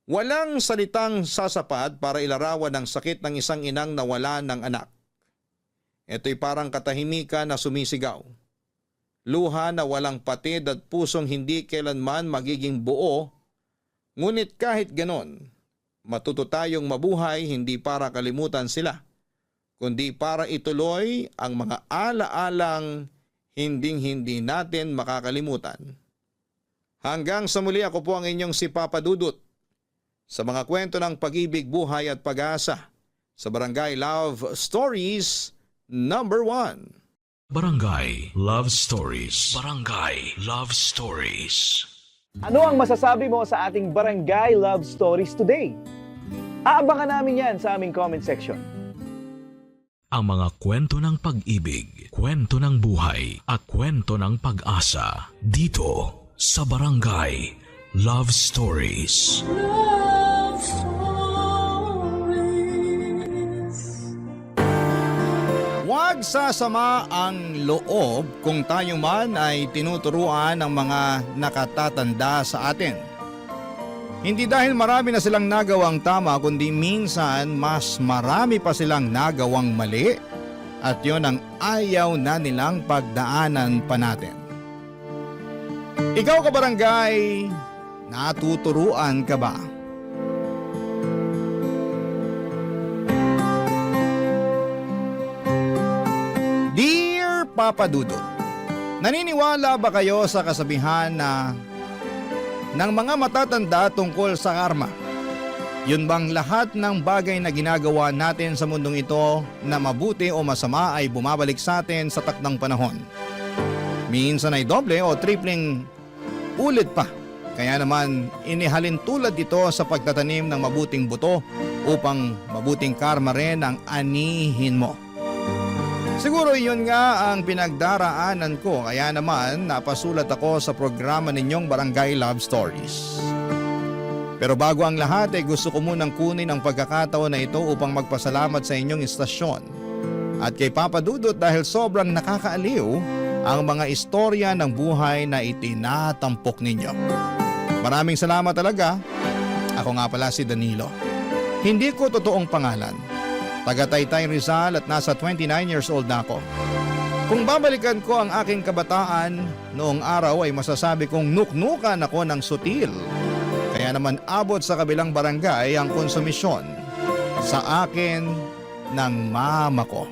Walang salitang sasapat para ilarawan ang sakit ng isang inang nawala ng anak. Ito'y parang katahimikan na sumisigaw. Luha na walang patid at pusong hindi kailanman magiging buo. Ngunit kahit ganon, matuto tayong mabuhay hindi para kalimutan sila, kundi para ituloy ang mga ala-alang hinding-hindi natin makakalimutan. Hanggang sa muli, ako po ang inyong si Papa Dudut sa mga kwento ng pag-ibig, buhay at pag-asa sa Barangay Love Stories, number 1. Barangay Love Stories. Barangay Love Stories. Ano ang masasabi mo sa ating Barangay Love Stories today? Aabangan namin yan sa aming comment section. Ang mga kwento ng pag-ibig, kwento ng buhay, at kwento ng pag-asa dito sa Barangay Love Stories. Love Stories. Huwag sasama ang loob kung tayo man ay tinuturuan ng mga nakatatanda sa atin. Hindi dahil marami na silang nagawang tama, kundi minsan mas marami pa silang nagawang mali. At yon ang ayaw na nilang pagdaanan pa natin. Ikaw kabarangay, natuturuan ka ba? Dear Papa Dudut, naniniwala ba kayo sa kasabihan na ng mga matatanda tungkol sa karma? Yun bang lahat ng bagay na ginagawa natin sa mundong ito na mabuti o masama ay bumabalik sa atin sa takdang panahon? Minsan ay doble o tripling ulit pa. Kaya naman inihalin tulad dito sa pagtatanim ng mabuting buto upang mabuting karma rin ang anihin mo. Siguro yun nga ang pinagdaraanan ko, kaya naman napasulat ako sa programa ninyong Barangay Love Stories. Pero bago ang lahat ay gusto ko munang kunin ang pagkakataon na ito upang magpasalamat sa inyong istasyon at kay Papa Dudut dahil sobrang nakakaaliw ang mga istorya ng buhay na itinatampok ninyo. Maraming salamat talaga. Ako nga pala si Danilo. Hindi ko totoong pangalan. Taga Taytay Rizal at nasa 29 years old na ako. Kung babalikan ko ang aking kabataan, noong araw ay masasabi kong nuknukan ako ng sutil. Kaya naman abot sa kabilang barangay ang konsumisyon sa akin ng mama ko.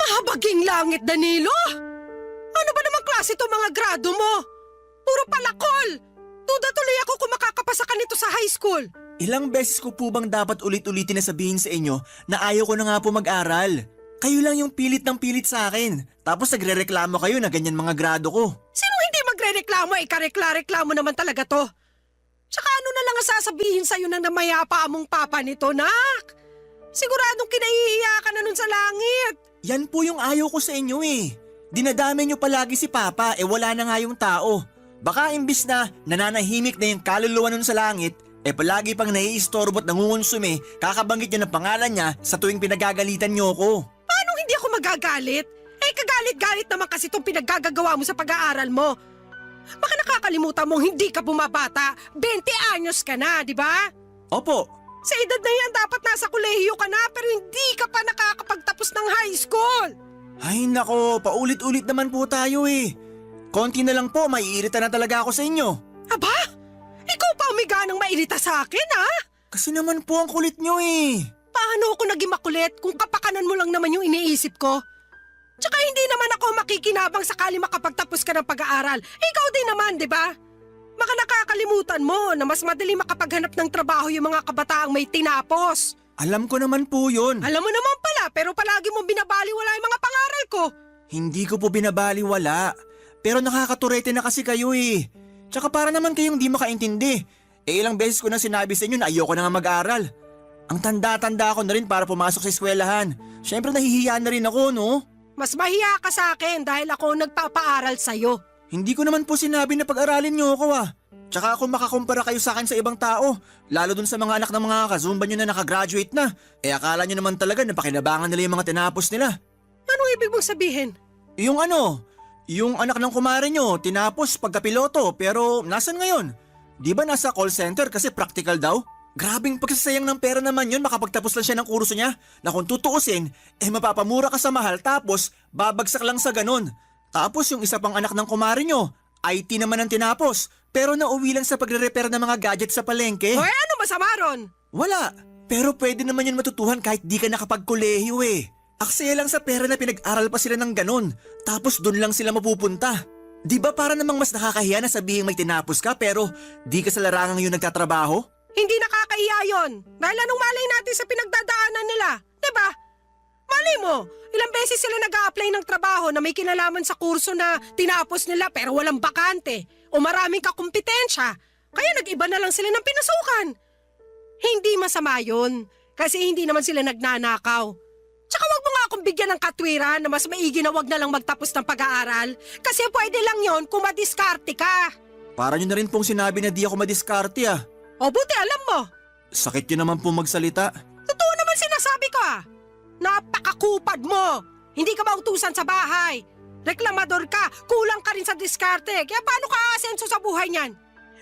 Mahabaging langit, Danilo! Ano ba namang klase to mga grado mo? Puro palakol! Duda tuloy ako kung makakapasa ka nito sa high school. Ilang beses ko po bang dapat ulit-ulitin na sabihin sa inyo na ayaw ko na nga po mag-aral? Kayo lang yung pilit ng pilit sa akin. Tapos nagre-reklamo kayo na ganyan mga grado ko. Sino hindi magre-reklamo? Ikarekla-reklamo naman talaga to. Tsaka ano na lang ang sasabihin sa'yo ng namayapa mong papa nito, nak? Siguradong kinahihiya ka na nun sa langit. Yan po yung ayaw ko sa inyo eh. Dinadami nyo palagi si Papa wala na nga yung tao. Baka imbis na nananahimik na yung kaluluwa nun sa langit, palagi pang naiistorbo at nangungonsume, kakabanggit nyo ng pangalan niya sa tuwing pinagagalitan nyo ko. Paano hindi ako magagalit? Kagalit-galit naman kasi itong pinaggagawa mo sa pag-aaral mo. Baka nakakalimutan mong hindi ka bumabata. 20 anyos ka na, di ba? Opo. Sa edad na yan, dapat nasa kolehiyo ka na pero hindi ka pa nakakapagtapos ng high school. Ay nako, paulit-ulit naman po tayo eh. Konti na lang po, maiirita na talaga ako sa inyo. Aba? Ikaw pa umiga ng mairita sa akin, ha? Kasi naman po ang kulit nyo eh. Paano ako naging makulit kung kapakanan mo lang naman yung iniisip ko? Tsaka hindi naman ako makikinabang sakali makapagtapos ka ng pag-aaral. Ikaw din naman, di ba? Baka nakakalimutan mo na mas madali makapaghanap ng trabaho yung mga kabataang may tinapos. Alam ko naman po yun. Alam mo naman pala, pero palagi mo binabaliwala yung mga pangaral ko. Hindi ko po binabaliwala. Pero nakakaturete na kasi kayo eh. Tsaka para naman kayong di makaintindi. Ilang beses ko na sinabi sa inyo na ayoko na nga mag-aral. Ang tanda-tanda ko na rin para pumasok sa eskwelahan. Siyempre nahihiya na rin ako, no? Mas mahiya ka sa akin dahil ako ang nagpapaaral sa'yo. Hindi ko naman po sinabi na pag-aralin niyo ako ah. Tsaka kung makakumpara kayo sa akin sa ibang tao, lalo dun sa mga anak ng mga kazumba nyo na nakagraduate na, akala nyo naman talaga na pakinabangan nila yung mga tinapos nila. Anong ibig mong sabihin? Yung anak ng kumare nyo, tinapos pagkapiloto pero nasan ngayon? Di ba nasa call center kasi practical daw? Grabing pagsasayang ng pera naman yun, makapagtapos lang siya ng kurso niya na kung tutuusin, mapapamura ka sa mahal tapos babagsak lang sa ganun. Tapos yung isa pang anak ng kumare nyo, IT naman ang tinapos, pero nauwi lang sa pagre-repair ng mga gadget sa palengke. O ano masama ron? Wala, pero pwede naman yun matutuhan kahit di ka nakapagkolehiyo eh. Aksaya lang sa pera na pinag-aral pa sila ng ganun, tapos dun lang sila mapupunta. Di ba para namang mas nakakahiya na sabihin may tinapos ka pero di ka sa larangang yun nagtatrabaho? Hindi nakakahiya yun. Dahil anong malay natin sa pinagdadaanan nila? Diba? Malay mo, ilang beses sila nag-a-apply ng trabaho na may kinalaman sa kurso na tinapos nila pero walang bakante o maraming kakumpetensya. Kaya nag-iba na lang sila ng pinasukan. Hindi masama yun kasi hindi naman sila nagnanakaw. Tsaka wag mo nga akong bigyan ng katwiran na mas maigi na wag na lang magtapos ng pag-aaral kasi pwede lang yon kung madiskarte ka. Para nyo na rin pong sinabi na di ako madiskarte ah. O buti alam mo, Sakit nyo naman po magsalita. totoo naman sinasabi ko ah. Napakakupad mo. Hindi ka mautusan sa bahay. Reklamador ka, kulang ka rin sa diskarte. Kaya paano ka aasenso sa buhay niyan?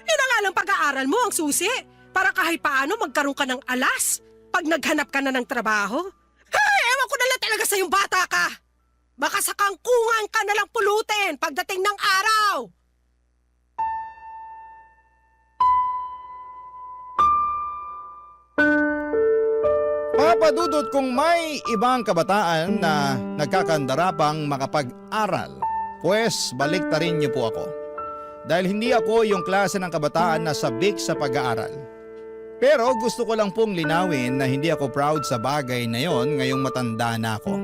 Yun na nga lang pag-aaral mo ang susi. Para kahit paano magkaroon ka ng alas pag naghanap ka na ng trabaho. Hey, ewan ko na lang talaga sa yung bata ka. Baka sa kangkungan ka na lang pulutin pagdating ng araw. Papadudot kung may ibang kabataan na nagkakandara pang makapag-aral, pues baliktarin niyo po ako. Dahil hindi ako yung klase ng kabataan na sabik sa pag-aaral. Pero gusto ko lang pong linawin na hindi ako proud sa bagay na yon ngayong matanda na ako.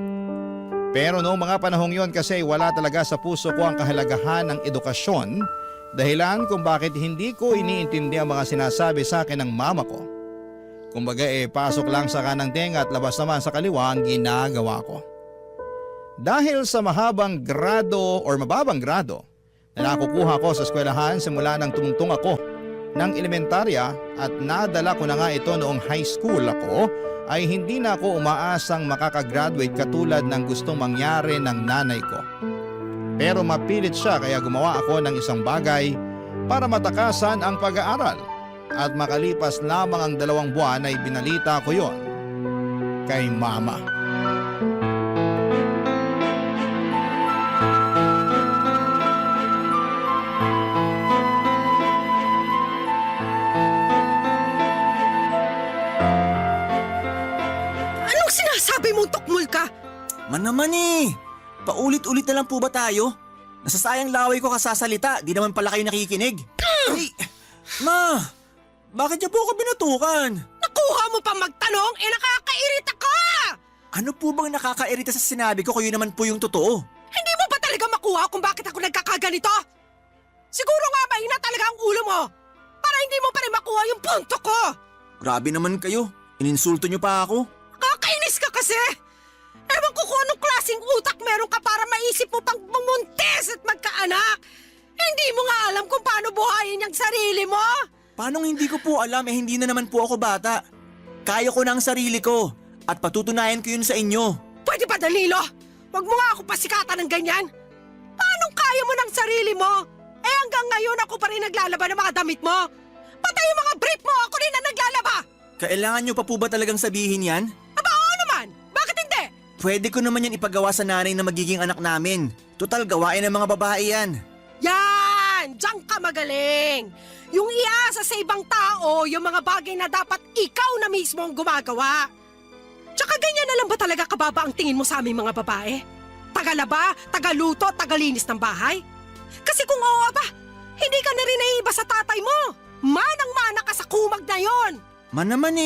Pero noong mga panahong yon kasi wala talaga sa puso ko ang kahalagahan ng edukasyon, dahilan kung bakit hindi ko iniintindi ang mga sinasabi sa akin ng mama ko. Kumbaga pasok lang sa kanang tenga at labas naman sa kaliwa ang ginagawa ko. Dahil sa mahabang grado or mababang grado na nakukuha ko sa eskwelahan simula nang tumungtong ako ng elementarya at nadala ko na nga ito noong high school ako, ay hindi na ako umaasang makakagraduate katulad ng gustong mangyari ng nanay ko. Pero mapilit siya kaya gumawa ako ng isang bagay para matakasan ang pag-aaral. At makalipas lamang ang 2 buwan ay binalita ko yon kay mama. Anong sinasabi mong tukmul ka? Man naman paulit-ulit na lang po ba tayo? Nasasayang laway ko kasasalita, di naman pala kayo nakikinig. Ay, ma, bakit niya po ako binatukan? Nakuha mo pa magtanong? Nakakairita ka! Ano po bang nakakairita sa sinabi ko kung yun naman po yung totoo? Hindi mo ba talaga makuha kung bakit ako nagkakaganito? Siguro nga mahina talaga ang ulo mo para hindi mo pa rin makuha yung punto ko. Grabe naman kayo, ininsulto niyo pa ako. Kakainis ka kasi! Ewan ko kung anong klaseng utak meron ka para maisip mo pang bumuntis at magkaanak. Hindi mo nga alam kung paano buhayin yung sarili mo. Paano hindi ko po alam hindi na naman po ako bata? Kaya ko na ang sarili ko at patutunayan ko yun sa inyo. Pwede ba, Danilo? Huwag mo nga ako pasikatan ng ganyan. Paano kaya mo ng sarili mo? Hanggang ngayon ako pa rin naglalaba ng mga damit mo. Patay yung mga brief mo, ako rin na naglalaba. Kailangan nyo pa po ba talagang sabihin yan? Aba, oo naman. Bakit hindi? Pwede ko naman yan ipagawa sa nanay na magiging anak namin. Total gawain ng mga babae yan. Yan! Diyan ka magaling! Yung iasa sa ibang tao, yung mga bagay na dapat ikaw na mismo ang gumagawa. Tsaka ganyan na lang ba talaga kababa ang tingin mo sa aming mga babae? Tagalaba, tagaluto, tagalinis ng bahay? Kasi kung oo ba, hindi ka na rin naiiba sa tatay mo. Manang-mana ka sa kumag na yon. Man naman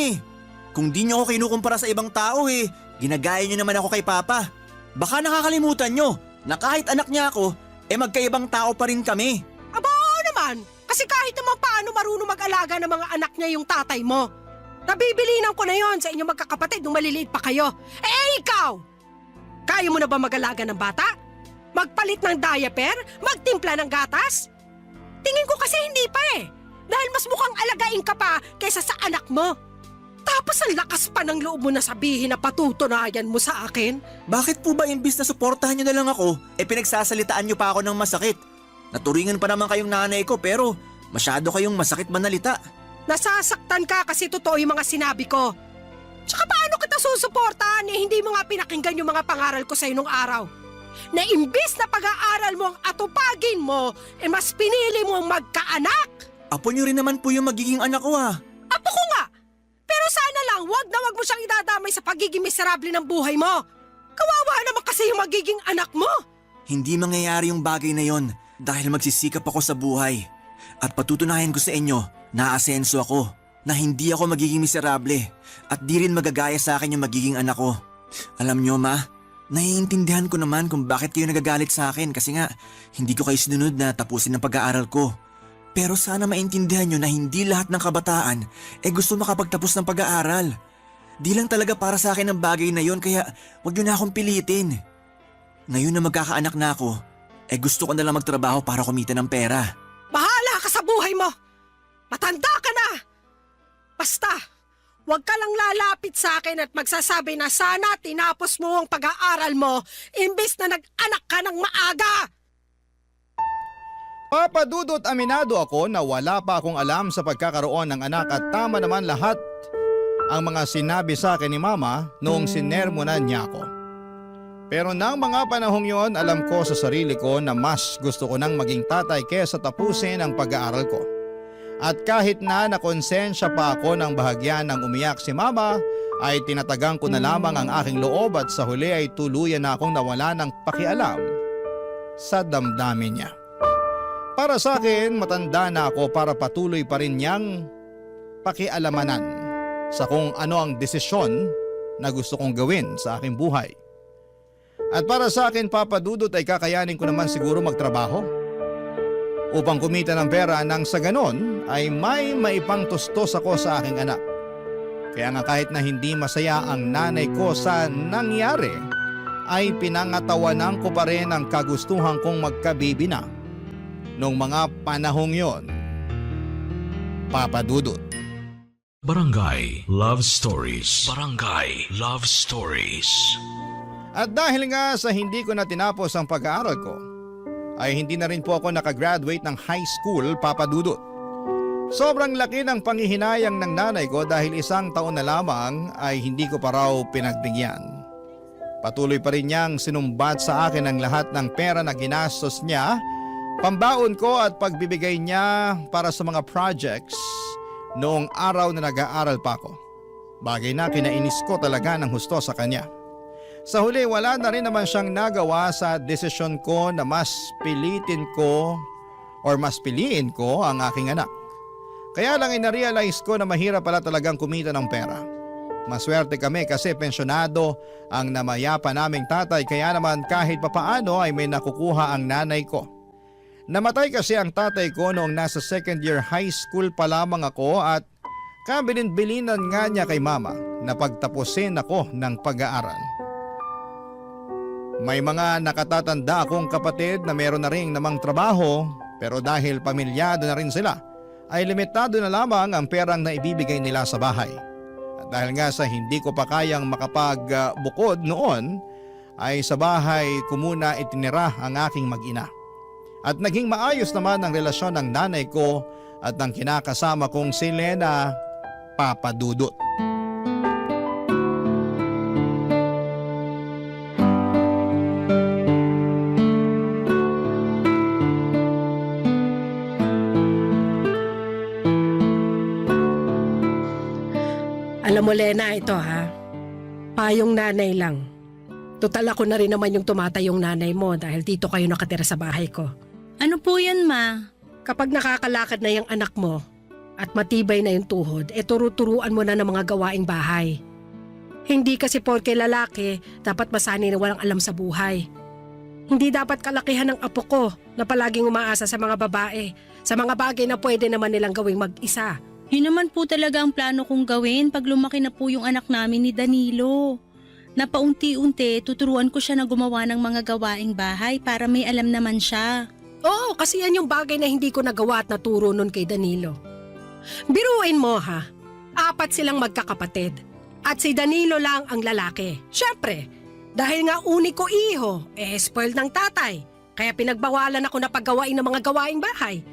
kung di nyo ako kinukumpara sa ibang tao ginagaya nyo naman ako kay Papa. Baka nakakalimutan nyo na kahit anak niya ako, magkaibang tao pa rin kami. Aba, oo naman. Kasi kahit naman paano marunong mag-alaga ng mga anak niya yung tatay mo. Nabibilinan ko na yon sa inyong magkakapatid nung maliliit pa kayo. Ikaw! Kaya mo na ba mag-alaga ng bata? Magpalit ng diaper? Magtimpla ng gatas? Tingin ko kasi hindi pa Dahil mas mukhang alagain ka pa kaysa sa anak mo. Tapos ang lakas pa ng loob mo na sabihin na patutunayan mo sa akin. Bakit po ba imbis na suportahan nyo na lang ako, pinagsasalitaan nyo pa ako ng masakit? Naturingan pa naman kayong nanay ko pero masyado kayong masakit manalita. Nasasaktan ka kasi totoo yung mga sinabi ko. Tsaka paano kita susuportahan hindi mo nga pinakinggan yung mga pangaral ko sa'yo nung araw? Na imbis na pag-aaral mo ang atupagin mo, mas pinili mo ang magkaanak. Apo niyo rin naman po yung magiging anak ko ah. Apo ko nga! Pero sana lang, wag na wag mo siyang idadamay sa pagiging miserable ng buhay mo. Kawawa naman kasi yung magiging anak mo. Hindi mangyayari yung bagay na yon dahil magsisikap ako sa buhay. At patutunayan ko sa inyo na aasenso ako, na hindi ako magiging miserable at di rin magagaya sa akin yung magiging anak ko. Alam nyo ma, naiintindihan ko naman kung bakit kayo nagagalit sa akin kasi nga hindi ko kayo sinunod na tapusin ang pag-aaral ko. Pero sana maintindihan nyo na hindi lahat ng kabataan gusto makapagtapos ng pag-aaral. Di lang talaga para sa akin ang bagay na yon kaya wag nyo na akong pilitin. Ngayon na magkakaanak na ako, gusto ko na lang magtrabaho para kumita ng pera. Bahala ka sa buhay mo. Matanda ka na. Basta, huwag ka lang lalapit sa akin at magsasabi na sana tinapos mo ang pag-aaral mo imbis na nag-anak ka ng maaga. Papa Dudut, aminado ako na wala pa akong alam sa pagkakaroon ng anak at tama naman lahat ang mga sinabi sa akin ni Mama noong sinermonan niya ako. Pero nang mga panahong yon, alam ko sa sarili ko na mas gusto ko nang maging tatay kesa tapusin ang pag-aaral ko. At kahit na nakonsensya pa ako ng bahagyan ng umiyak si Mama, ay tinatagang ko na lamang ang aking loob at sa huli ay tuluyan na akong nawala ng pakialam sa damdamin niya. Para sa akin, matanda na ako para patuloy pa rin niyang pakialamanan sa kung ano ang desisyon na gusto kong gawin sa aking buhay. At para sa akin, Papa Dudut, ay kakayanin ko naman siguro magtrabaho upang kumita ng pera nang sa ganon ay may maipangtustos ako sa aking anak. Kaya nga kahit na hindi masaya ang nanay ko sa nangyari, ay pinangatawanan ko pa rin ang kagustuhan kong magkabibi na noong mga panahong yon, Papa Dudut. Barangay Love Stories. Barangay Love Stories. At dahil nga sa hindi ko na tinapos ang pag-aaral ko, ay hindi na rin po ako nakagraduate ng high school, Papa Dudut. Sobrang laki ng panghihinayang ng nanay ko dahil 1 taon na lamang ay hindi ko pa raw pinagbigyan. Patuloy pa rin niyang sinumbat sa akin ang lahat ng pera na ginastos niya, pambaon ko at pagbibigay niya para sa mga projects noong araw na nag-aaral pa ako. Bagay na kinainis ko talaga ng husto sa kanya. Sa huli, wala na rin naman siyang nagawa sa desisyon ko na mas piliin ko ang aking anak. Kaya lang inarealize ko na mahirap pala talagang kumita ng pera. Maswerte kami kasi pensyonado ang namayapa naming tatay kaya naman kahit papaano ay may nakukuha ang nanay ko. Namatay kasi ang tatay ko noong nasa 2nd year high school pa lamang ako at kabilin-bilinan nga niya kay Mama na pagtapusin ako ng pag-aaral. May mga nakatatanda akong kapatid na meron na rin namang trabaho pero dahil pamilyado na rin sila ay limitado na lamang ang perang na ibibigay nila sa bahay. At dahil nga sa hindi ko pa kayang makapagbukod noon ay sa bahay ko muna itinira ang aking mag-ina. At naging maayos naman ang relasyon ng nanay ko at ng kinakasama kong si Lena, Papa Dudut. Alam mo, Lena, ito ha. Payong nanay lang. Total ako na rin naman yung tumatayong nanay mo dahil dito kayo nakatira sa bahay ko. Ano po yan, Ma? Kapag nakakalakad na yung anak mo at matibay na yung tuhod, turu-turuan mo na ng mga gawaing bahay. Hindi kasi porke lalaki, dapat masanay na walang alam sa buhay. Hindi dapat kalakihan ng apo ko na palaging umaasa sa mga babae, sa mga bagay na pwede naman nilang gawing mag-isa. Yun naman po talaga ang plano kong gawin pag lumaki na po yung anak namin ni Danilo. Napaunti-unti, tuturuan ko siya na gumawa ng mga gawaing bahay para may alam naman siya. Oo, kasi yan yung bagay na hindi ko nagawa at naturo nun kay Danilo. Biruin mo ha, 4 silang magkakapatid at si Danilo lang ang lalaki. Siyempre, dahil nga uniko iho, spoiled ng tatay, kaya pinagbawalan ako na paggawain ng mga gawaing bahay.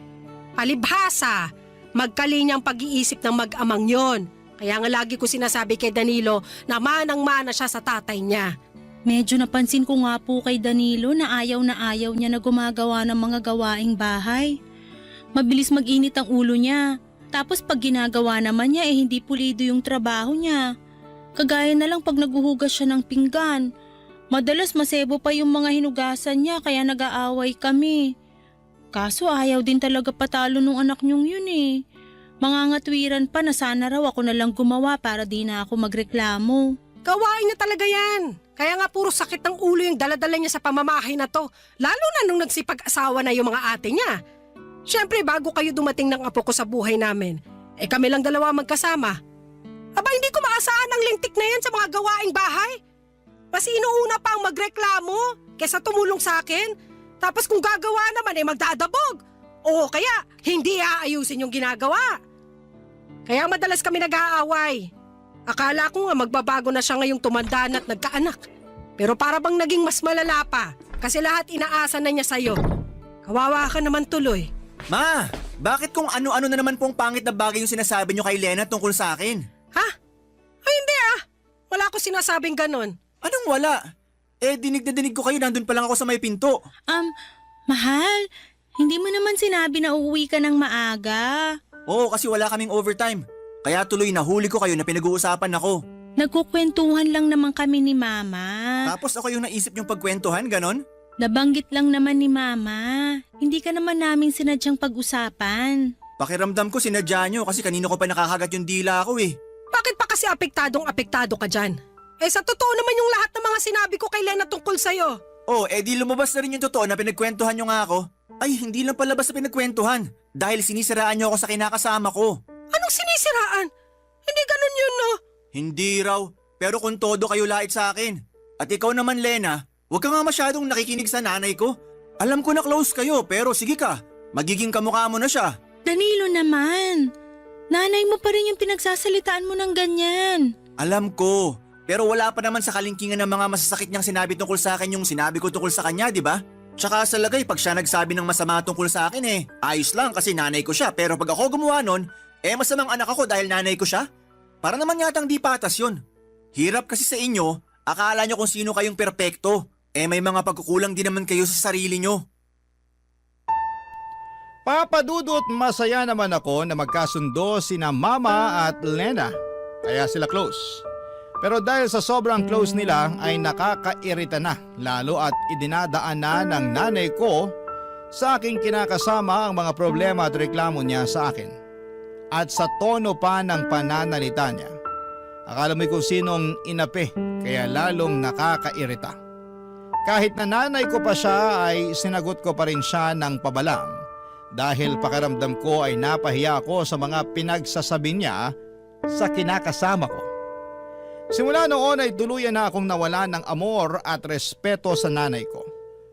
Palibhasa, Magkalinyang pag-iisip ng mag-amang yon. Kaya nga lagi ko sinasabi kay Danilo na manang-mana siya sa tatay niya. Medyo napansin ko nga po kay Danilo na ayaw niya na gumagawa ng mga gawaing bahay. Mabilis mag-init ang ulo niya. Tapos pag ginagawa naman niya hindi pulido yung trabaho niya. Kagaya na lang pag naguhugas siya ng pinggan. Madalas masebo pa yung mga hinugasan niya kaya nag-aaway kami. Kaso ayaw din talaga patalo nung anak niyong yun eh. Mangangatwiran pa na sana raw ako na lang gumawa para di na ako magreklamo. Gawain niya talaga yan. Kaya nga puro sakit ng ulo yung daladala niya sa pamamahay na to. Lalo na nung nagsipag-asawa na yung mga ate niya. Siyempre bago kayo dumating ng apo ko sa buhay namin, kami lang dalawa magkasama. Aba hindi ko maasahan ang lintik na yan sa mga gawaing bahay. Mas inuuna pa ang magreklamo kesa tumulong sa akin. Tapos kung gagawa naman magdadabog. O kaya hindi aayusin yung ginagawa. Kaya madalas kami nag-aaway. Akala ko nga magbabago na siya ngayong tumanda na at nagkaanak. Pero para bang naging mas malala pa kasi lahat inaasa na niya sa'yo. Kawawa ka naman tuloy. Ma, bakit kung ano-ano na naman pong pangit na bagay yung sinasabi niyo kay Lena tungkol sa akin? Ha? Ay hindi Wala ko sinasabing ganon. Anong wala? Dinig na dinig ko kayo, nandun pa lang ako sa may pinto. Mahal, hindi mo naman sinabi na uuwi ka ng maaga. Oo, kasi wala kaming overtime. Kaya tuloy nahuli ko kayo na pinag-uusapan ako. Nagkukwentuhan lang naman kami ni Mama. Tapos ako yung naisip yung pagkwentuhan, ganon? Nabanggit lang naman ni Mama. Hindi ka naman namin sinadyang pag-usapan. Pakiramdam ko sinadya nyo kasi kanino ko pa nakakagat yung dila ko eh. Bakit pa kasi apektado ka dyan? Sa totoo naman yung lahat ng mga sinabi ko kay Lena tungkol sa'yo. Di lumabas na rin yung totoo na pinagkwentuhan nyo nga ako. Ay, hindi lang palabas na pinagkwentuhan. Dahil sinisiraan nyo ako sa kinakasama ko. Anong sinisiraan? Hindi ganun yun, no? Hindi raw, pero kung todo kayo lait sa akin. At ikaw naman, Lena, huwag ka nga masyadong nakikinig sa nanay ko. Alam ko na close kayo, pero sige ka, magiging kamukha mo na siya. Danilo naman, nanay mo pa rin yung pinagsasalitaan mo ng ganyan. Alam ko, pero wala pa naman sa kalingkingan ng mga masasakit niyang sinabi tungkol sa akin yung sinabi ko tungkol sa kanya, di ba? Tsaka sa lagay, pag siya nagsabi ng masama tungkol sa akin ayos lang kasi nanay ko siya. Pero pag ako gumawa nun, masamang anak ako dahil nanay ko siya? Para naman yatang di patas yun. Hirap kasi sa inyo, akala nyo kung sino kayong perpekto. May mga pagkukulang din naman kayo sa sarili nyo. Papadudot masaya naman ako na magkasundo sina Mama at Lena. Kaya sila close. Pero dahil sa sobrang close nila ay nakakairita na, lalo at idinadaan na ng nanay ko sa aking kinakasama ang mga problema at reklamo niya sa akin. At sa tono pa ng pananalita niya. Akala mo kung sinong inapi, kaya lalong nakakairita. Kahit na nanay ko pa siya ay sinagot ko pa rin siya ng pabalang dahil pakiramdam ko ay napahiya ako sa mga pinagsasabi niya sa kinakasama ko. Simula noon ay tuluyan na akong nawala ng amor at respeto sa nanay ko.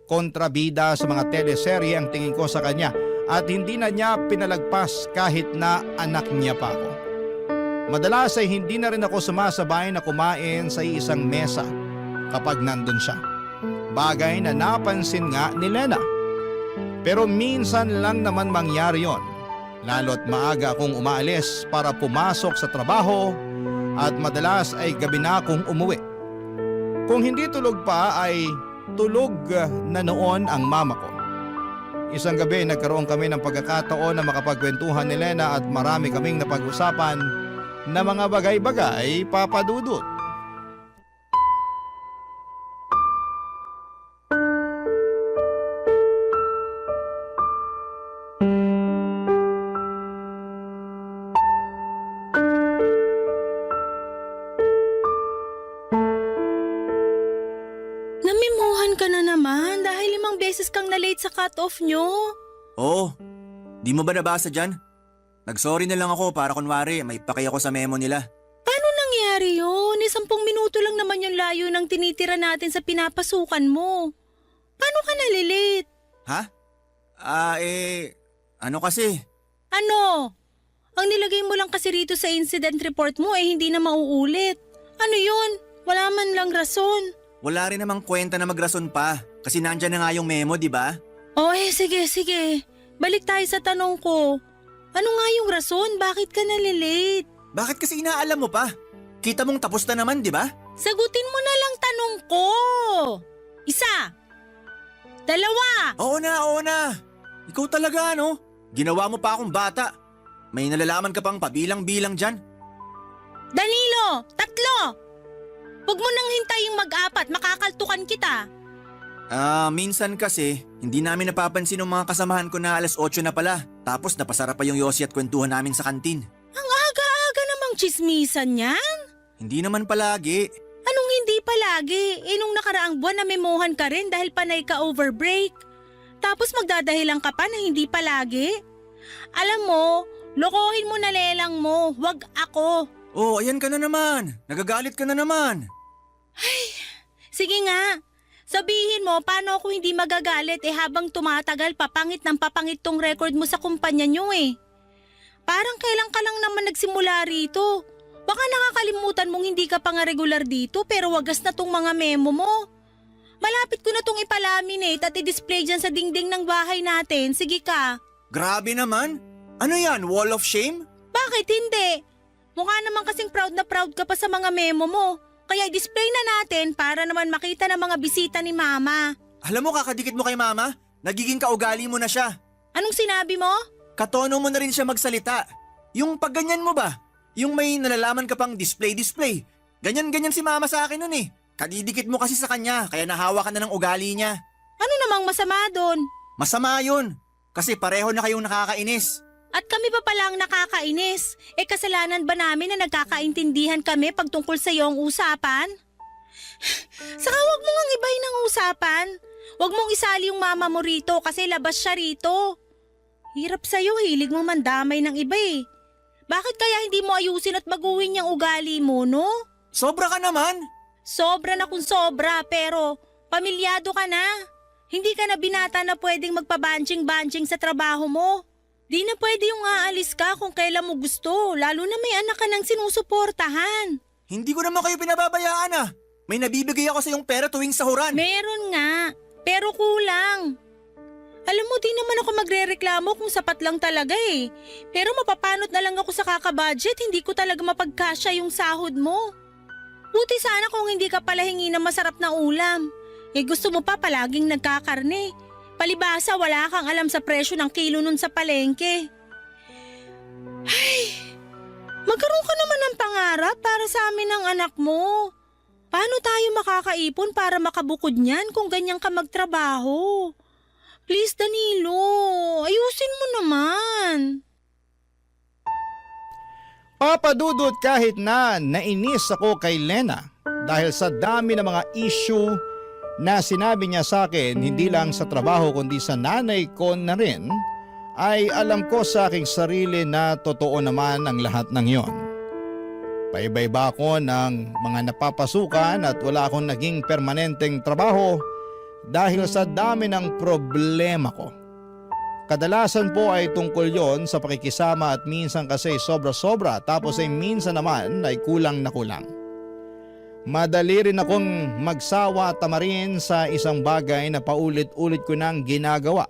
Kontrabida sa mga teleserye ang tingin ko sa kanya at hindi na niya pinalagpas kahit na anak niya pa ako. Madalas ay hindi na rin ako sumasabay na kumain sa isang mesa kapag nandun siya. Bagay na napansin nga ni Lena. Pero minsan lang naman mangyari yon. Lalo't maaga akong umaalis para pumasok sa trabaho at madalas ay gabi na akong umuwi. Kung hindi tulog pa ay tulog na noon ang mama ko. Isang gabi nagkaroon kami ng pagkakataon na makapagkwentuhan ni Lena at marami kaming napag-usapan na mga bagay-bagay, papadudot. Namimuhan ka na naman dahil 5 beses kang na-late sa cut-off nyo. Oo, di mo ba nabasa dyan? Nagsorry na lang ako para kunwari may pakay ako sa memo nila. Paano nangyari yun? 10 minuto lang naman yung layo ng tinitira natin sa pinapasukan mo. Paano ka nalilate? Ha? Ano kasi? Ano? Ang nilagay mo lang kasi rito sa incident report mo hindi na mauulit. Ano yun? Wala man lang rason. Wala rin namang kwenta na magrason pa kasi nandyan na nga yung memo, di ba? Sige. Balik tayo sa tanong ko. Ano nga yung rason? Bakit ka nalilate? Bakit kasi inaalam mo pa? Kita mong tapos na naman, di ba? Sagutin mo na lang tanong ko. 1, 2. Oo na. Ikaw talaga, ano? Ginawa mo pa akong bata. May nalalaman ka pang pabilang-bilang dyan. Danilo, 3. Huwag mo nang hintaying mag-4, makakaltukan kita. Minsan kasi, hindi namin napapansin ng mga kasamahan ko na 8:00 na pala. Tapos napasarap pa yung yosi at kwentuhan namin sa kantin. Ang aga-aga namang chismisan yan. Hindi naman palagi. Anong hindi palagi? Nung nakaraang buwan namemohan ka rin dahil panay ka over break. Tapos magdadahilan ka pa na hindi palagi. Alam mo, lokohin mo na lelang mo, wag ako. Oh, ayan ka na naman. Nagagalit ka na naman. Sige nga, sabihin mo paano ako hindi magagalit habang tumatagal papangit ng papangit tong record mo sa kumpanya nyo eh. Parang kailan ka lang naman nagsimula rito. Baka nakakalimutan mong hindi ka pa nga regular dito pero wagas na tong mga memo mo. Malapit ko na tong ipalaminate at i-display dyan sa dingding ng bahay natin. Sige ka. Grabe naman. Ano yan, wall of shame? Bakit hindi? Mukha naman kasing proud na proud ka pa sa mga memo mo. Kaya i-display na natin para naman makita ng mga bisita ni Mama. Alam mo, kakadikit mo kay Mama, nagiging kaugali mo na siya. Anong sinabi mo? Katono mo na rin siya magsalita. Yung pagganyan mo ba? Yung may nalalaman ka pang display. Ganyan-ganyan si Mama sa akin nun eh. Kadidikit mo kasi sa kanya, kaya nahawa ka na ng ugali niya. Ano namang masama doon? Masama yun, kasi pareho na kayong nakakainis. At kami pa palang nakakainis. Kasalanan ba namin na nagkakaintindihan kami pag tungkol sa iyo ang usapan? Saka wag mo ngang ibahin ang usapan. Wag mong isali yung mama mo rito kasi labas siya rito. Hirap sa'yo, hilig mo mandamay ng iba eh. Bakit kaya hindi mo ayusin at baguhin yung ugali mo, no? Sobra ka naman. Sobra na kung sobra, pero pamilyado ka na. Hindi ka na binata na pwedeng magpabanjing-banjing sa trabaho mo. Di na pwede yung aalis ka kung kailan mo gusto, lalo na may anak ka nang sinusuportahan. Hindi ko naman kayo pinababayaan ah. May nabibigay ako sa yung pera tuwing sahuran. Meron nga, pero kulang. Alam mo, di naman ako magrereklamo kung sapat lang talaga eh. Pero mapapanot na lang ako sa kakabudget, hindi ko talaga mapagkasya yung sahod mo. Buti sana kung hindi ka pala hingi ng masarap na ulam. Gusto mo pa palaging nagkakarne. Palibasa wala kang alam sa presyo ng kilo nun sa palengke. Ay, magkaroon ka naman ng pangarap para sa amin ng anak mo. Paano tayo makakaipon para makabukod niyan kung ganyan ka magtrabaho? Please Danilo, ayusin mo naman. Papadudot kahit na nainis ako kay Lena dahil sa dami ng mga issue na sinabi niya sa akin hindi lang sa trabaho kundi sa nanay ko na rin, ay alam ko sa aking sarili na totoo naman ang lahat ng yon. Paiba-iba ako ng mga napapasukan at wala akong naging permanenteng trabaho dahil sa dami ng problema ko. Kadalasan po ay tungkol yon sa pakikisama at minsan kasi sobra-sobra tapos ay minsan naman ay kulang na kulang. Madali rin akong magsawa at tamarin sa isang bagay na paulit-ulit ko nang ginagawa.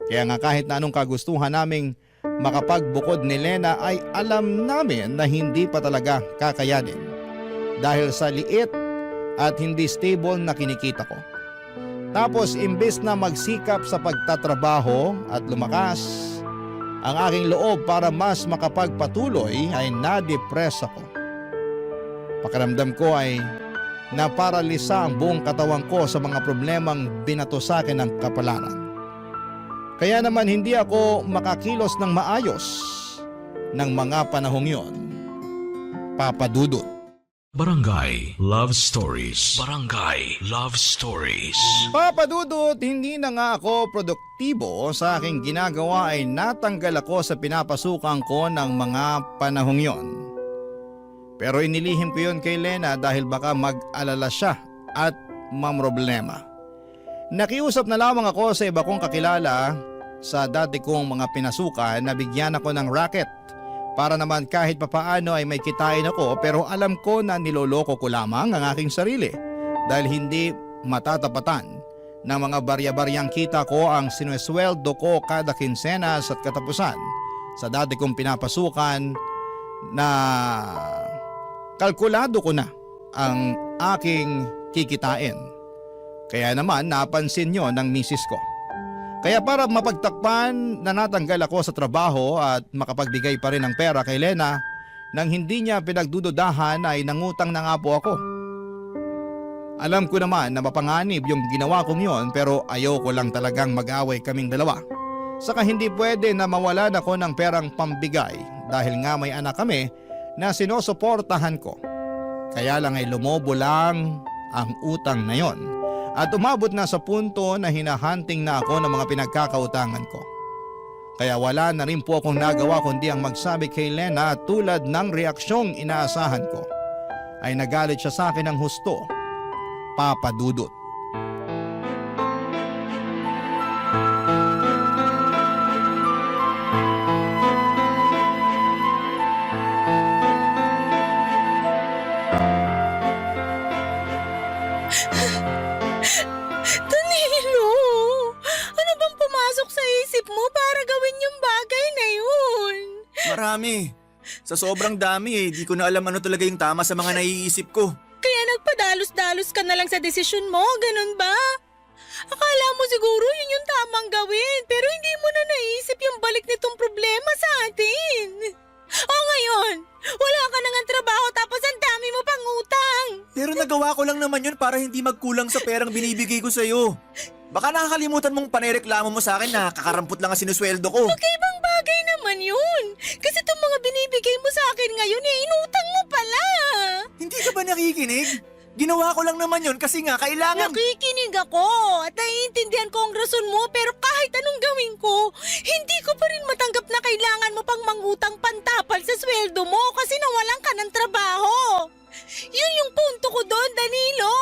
Kaya nga kahit na anong kagustuhan naming makapagbukod ni Lena ay alam namin na hindi pa talaga kakayanin dahil sa liit at hindi stable na kinikita ko. Tapos imbes na magsikap sa pagtatrabaho at lumakas ang aking loob para mas makapagpatuloy ay na-depress ako. Pakiramdam ko ay naparalisa ang buong katawan ko sa mga problemang binato sa akin ng kapalaran. Kaya naman hindi ako makakilos ng maayos ng mga panahong yon. Papadudot. Barangay Love Stories. Barangay Love Stories. Papadudot, hindi na nga ako produktibo sa aking ginagawa ay natanggal ako sa pinapasukan ko ng mga panahong yon. Pero inilihim ko yon kay Lena dahil baka mag-alala siya at mamroblema. Nakiusap na lamang ako sa iba kong kakilala sa dati kong mga pinasukan na bigyan ako ng racket para naman kahit papaano ay may kitain ako, pero alam ko na niloloko ko lamang ang aking sarili dahil hindi matatapatan ng mga barya-baryang kita ko ang sinesweldo ko kada kinsenas at katapusan sa dati kong pinapasukan na kalkulado ko na ang aking kikitain. Kaya naman napansin nyo ng misis ko. Kaya para mapagtakpan na natanggal ako sa trabaho at makapagbigay pa rin ng pera kay Lena nang hindi niya pinagdududahan ay nangutang na nga po ako. Alam ko naman na mapanganib yung ginawa kong yon pero ayoko lang talagang mag-away kaming dalawa. Saka hindi pwede na mawalan ako ng perang pambigay dahil nga may anak kami na sinusuportahan ko. Kaya lang ay lumobo lang ang utang na yon. At umabot na sa punto na hinahunting na ako ng mga pinagkakautangan ko. Kaya wala na rin po akong nagawa kundi ang magsabi kay Lena at tulad ng reaksyong inaasahan ko ay nagalit siya sa akin ng husto, Papa Dudut. Danilo, ano bang pumasok sa isip mo para gawin yung bagay na yun? Marami. Sa sobrang dami di ko na alam ano talaga yung tama sa mga naiisip ko. Kaya nagpadalos-dalos ka na lang sa desisyon mo, ganun ba? Akala mo siguro yun yung tamang gawin, pero hindi mo na naisip yung balik nitong problema sa atin. O ngayon, wala ka na nga trabaho tapos ang dami mo pang utang. Pero nagawa ko lang naman yun para hindi magkulang sa perang binibigay ko sa'yo. Baka nakakalimutan mong panereklamo mo sa akin na kakarampot lang ang sinusweldo ko. Magkaibang bagay naman yun. Kasi itong mga binibigay mo sa akin ngayon, inutang mo pala. Hindi ka ba nakikinig? Ginawa ko lang naman yun kasi nga kailangan... Nakikinig ako at naiintindihan ko ang rason mo pero kahit anong gawin ko, hindi ko pa rin matanggap na kailangan mo pang mangutang pantapal sa sweldo mo kasi nawalan ka ng trabaho. Yun yung punto ko doon, Danilo.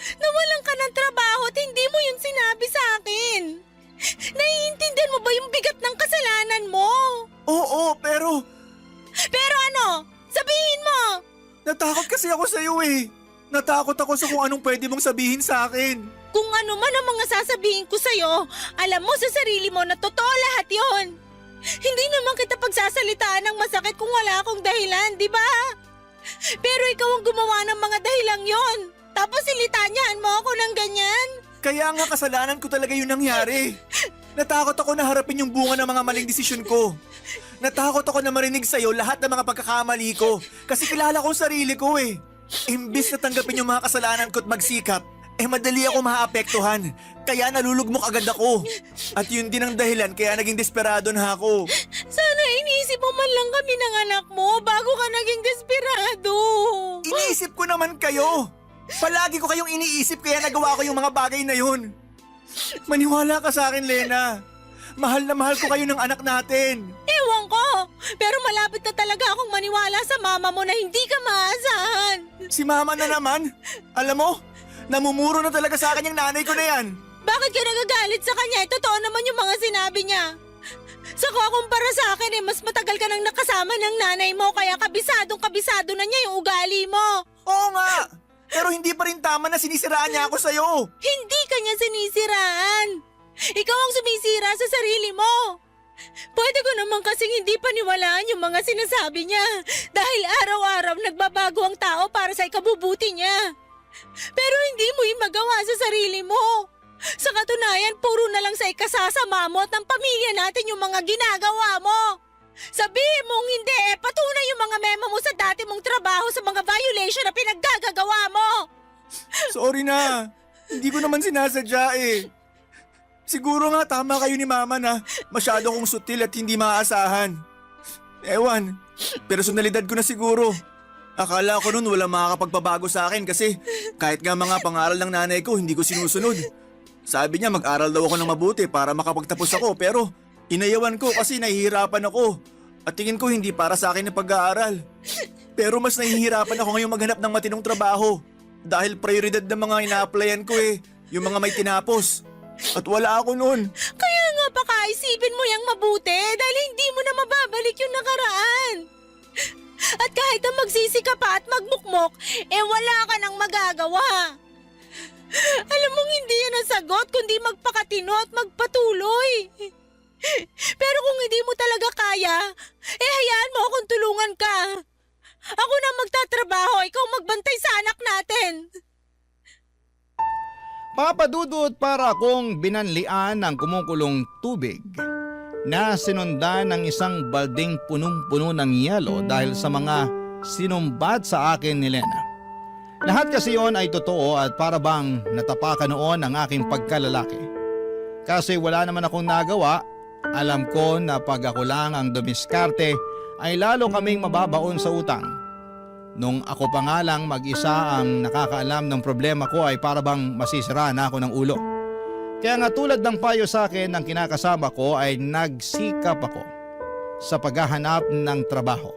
Nawalan ka ng trabaho at hindi mo yun sinabi sa akin. Naiintindihan mo ba yung bigat ng kasalanan mo? Oo, pero... Pero ano? Sabihin mo! Natakot kasi ako sa'yo eh. Natakot ako sa kung anong pwede mong sabihin sa akin. Kung ano man ang mga sasabihin ko sa'yo, alam mo sa sarili mo na totoo lahat yon. Hindi naman kita pagsasalitaan ng masakit kung wala akong dahilan, di ba? Pero ikaw ang gumawa ng mga dahilang yon. Tapos silitanyahan mo ako ng ganyan. Kaya nga kasalanan ko talaga yung nangyari. Natakot ako na harapin yung bunga ng mga maling desisyon ko. Natakot ako na marinig sa'yo lahat ng mga pagkakamali ko. Kasi kilala ko ang sarili ko eh. Imbis na tanggapin yung mga kasalanan ko at magsikap, madali ako maapektuhan. Kaya nalulugmok agad ako. At yun din ang dahilan kaya naging desperado na ako. Sana iniisip mo man lang kami ng anak mo bago ka naging desperado. Iniisip ko naman kayo. Palagi ko kayong iniisip kaya nagawa ko yung mga bagay na yun. Maniwala ka sa akin, Lena. Mahal na mahal ko kayo ng anak natin. Ewan ko, pero malapit na talaga akong maniwala sa mama mo na hindi ka maasahan. Si mama na naman. Alam mo, namumuro na talaga sa akin yung nanay ko na yan. Bakit ka nagagalit sa kanya? Totoo naman yung mga sinabi niya. Saka kumpara sa akin mas matagal ka nang nakasama ng nanay mo kaya kabisado na niya yung ugali mo. Oo nga, pero hindi pa rin tama na sinisiraan niya ako sa'yo. Hindi ka niya sinisiraan. Ikaw ang sumisira sa sarili mo. Pwede ko naman kasing hindi paniwalaan yung mga sinasabi niya dahil araw-araw nagbabago ang tao para sa ikabubuti niya. Pero hindi mo yung magawa sa sarili mo. Sa katunayan, puro na lang sa ikasasama mo at ng pamilya natin yung mga ginagawa mo. Sabihin mong hindi, patunay yung mga memo mo sa dati mong trabaho sa mga violation na pinaggagawa mo. Sorry na, hindi ko naman sinasadya eh. Siguro nga tama kayo ni Mama na masyado kong sutil at hindi maaasahan. Ewan, personalidad ko na siguro. Akala ko nun wala makakapagpabago sa akin kasi kahit nga mga pangaral ng nanay ko hindi ko sinusunod. Sabi niya mag-aral daw ako ng mabuti para makapagtapos ako pero inayawan ko kasi nahihirapan ako. At tingin ko hindi para sa akin ang pag-aaral. Pero mas nahihirapan ako ngayong maghanap ng matinong trabaho dahil prioridad ng mga ina-applyan ko yung mga may tinapos. At wala ako nun. Kaya nga pakaisipin mo yung mabuti dahil hindi mo na mababalik yung nakaraan. At kahit na magsisi ka pa at magmukmok, wala ka nang magagawa. Alam mong hindi yan ang sagot kundi magpakatino at magpatuloy. Pero kung hindi mo talaga kaya, hayaan mo akong tulungan ka. Ako na magtatrabaho, ikaw magbantay sa anak natin. Papadudot para akong binanlian ng kumukulong tubig na sinundan ng isang balding punong-puno ng yelo dahil sa mga sinumbat sa akin ni Lena. Lahat kasi yon ay totoo at para bang natapakan noon ang aking pagkalalaki. Kasi wala naman akong nagawa, alam ko na pag ako lang ang dumiskarte ay lalo kaming mababaon sa utang. Nung ako pa nga lang mag-isa ang nakakaalam ng problema ko ay para bang masisira na ako ng ulo. Kaya nga tulad ng payo sa akin ng kinakasama ko ay nagsikap ako sa paghahanap ng trabaho.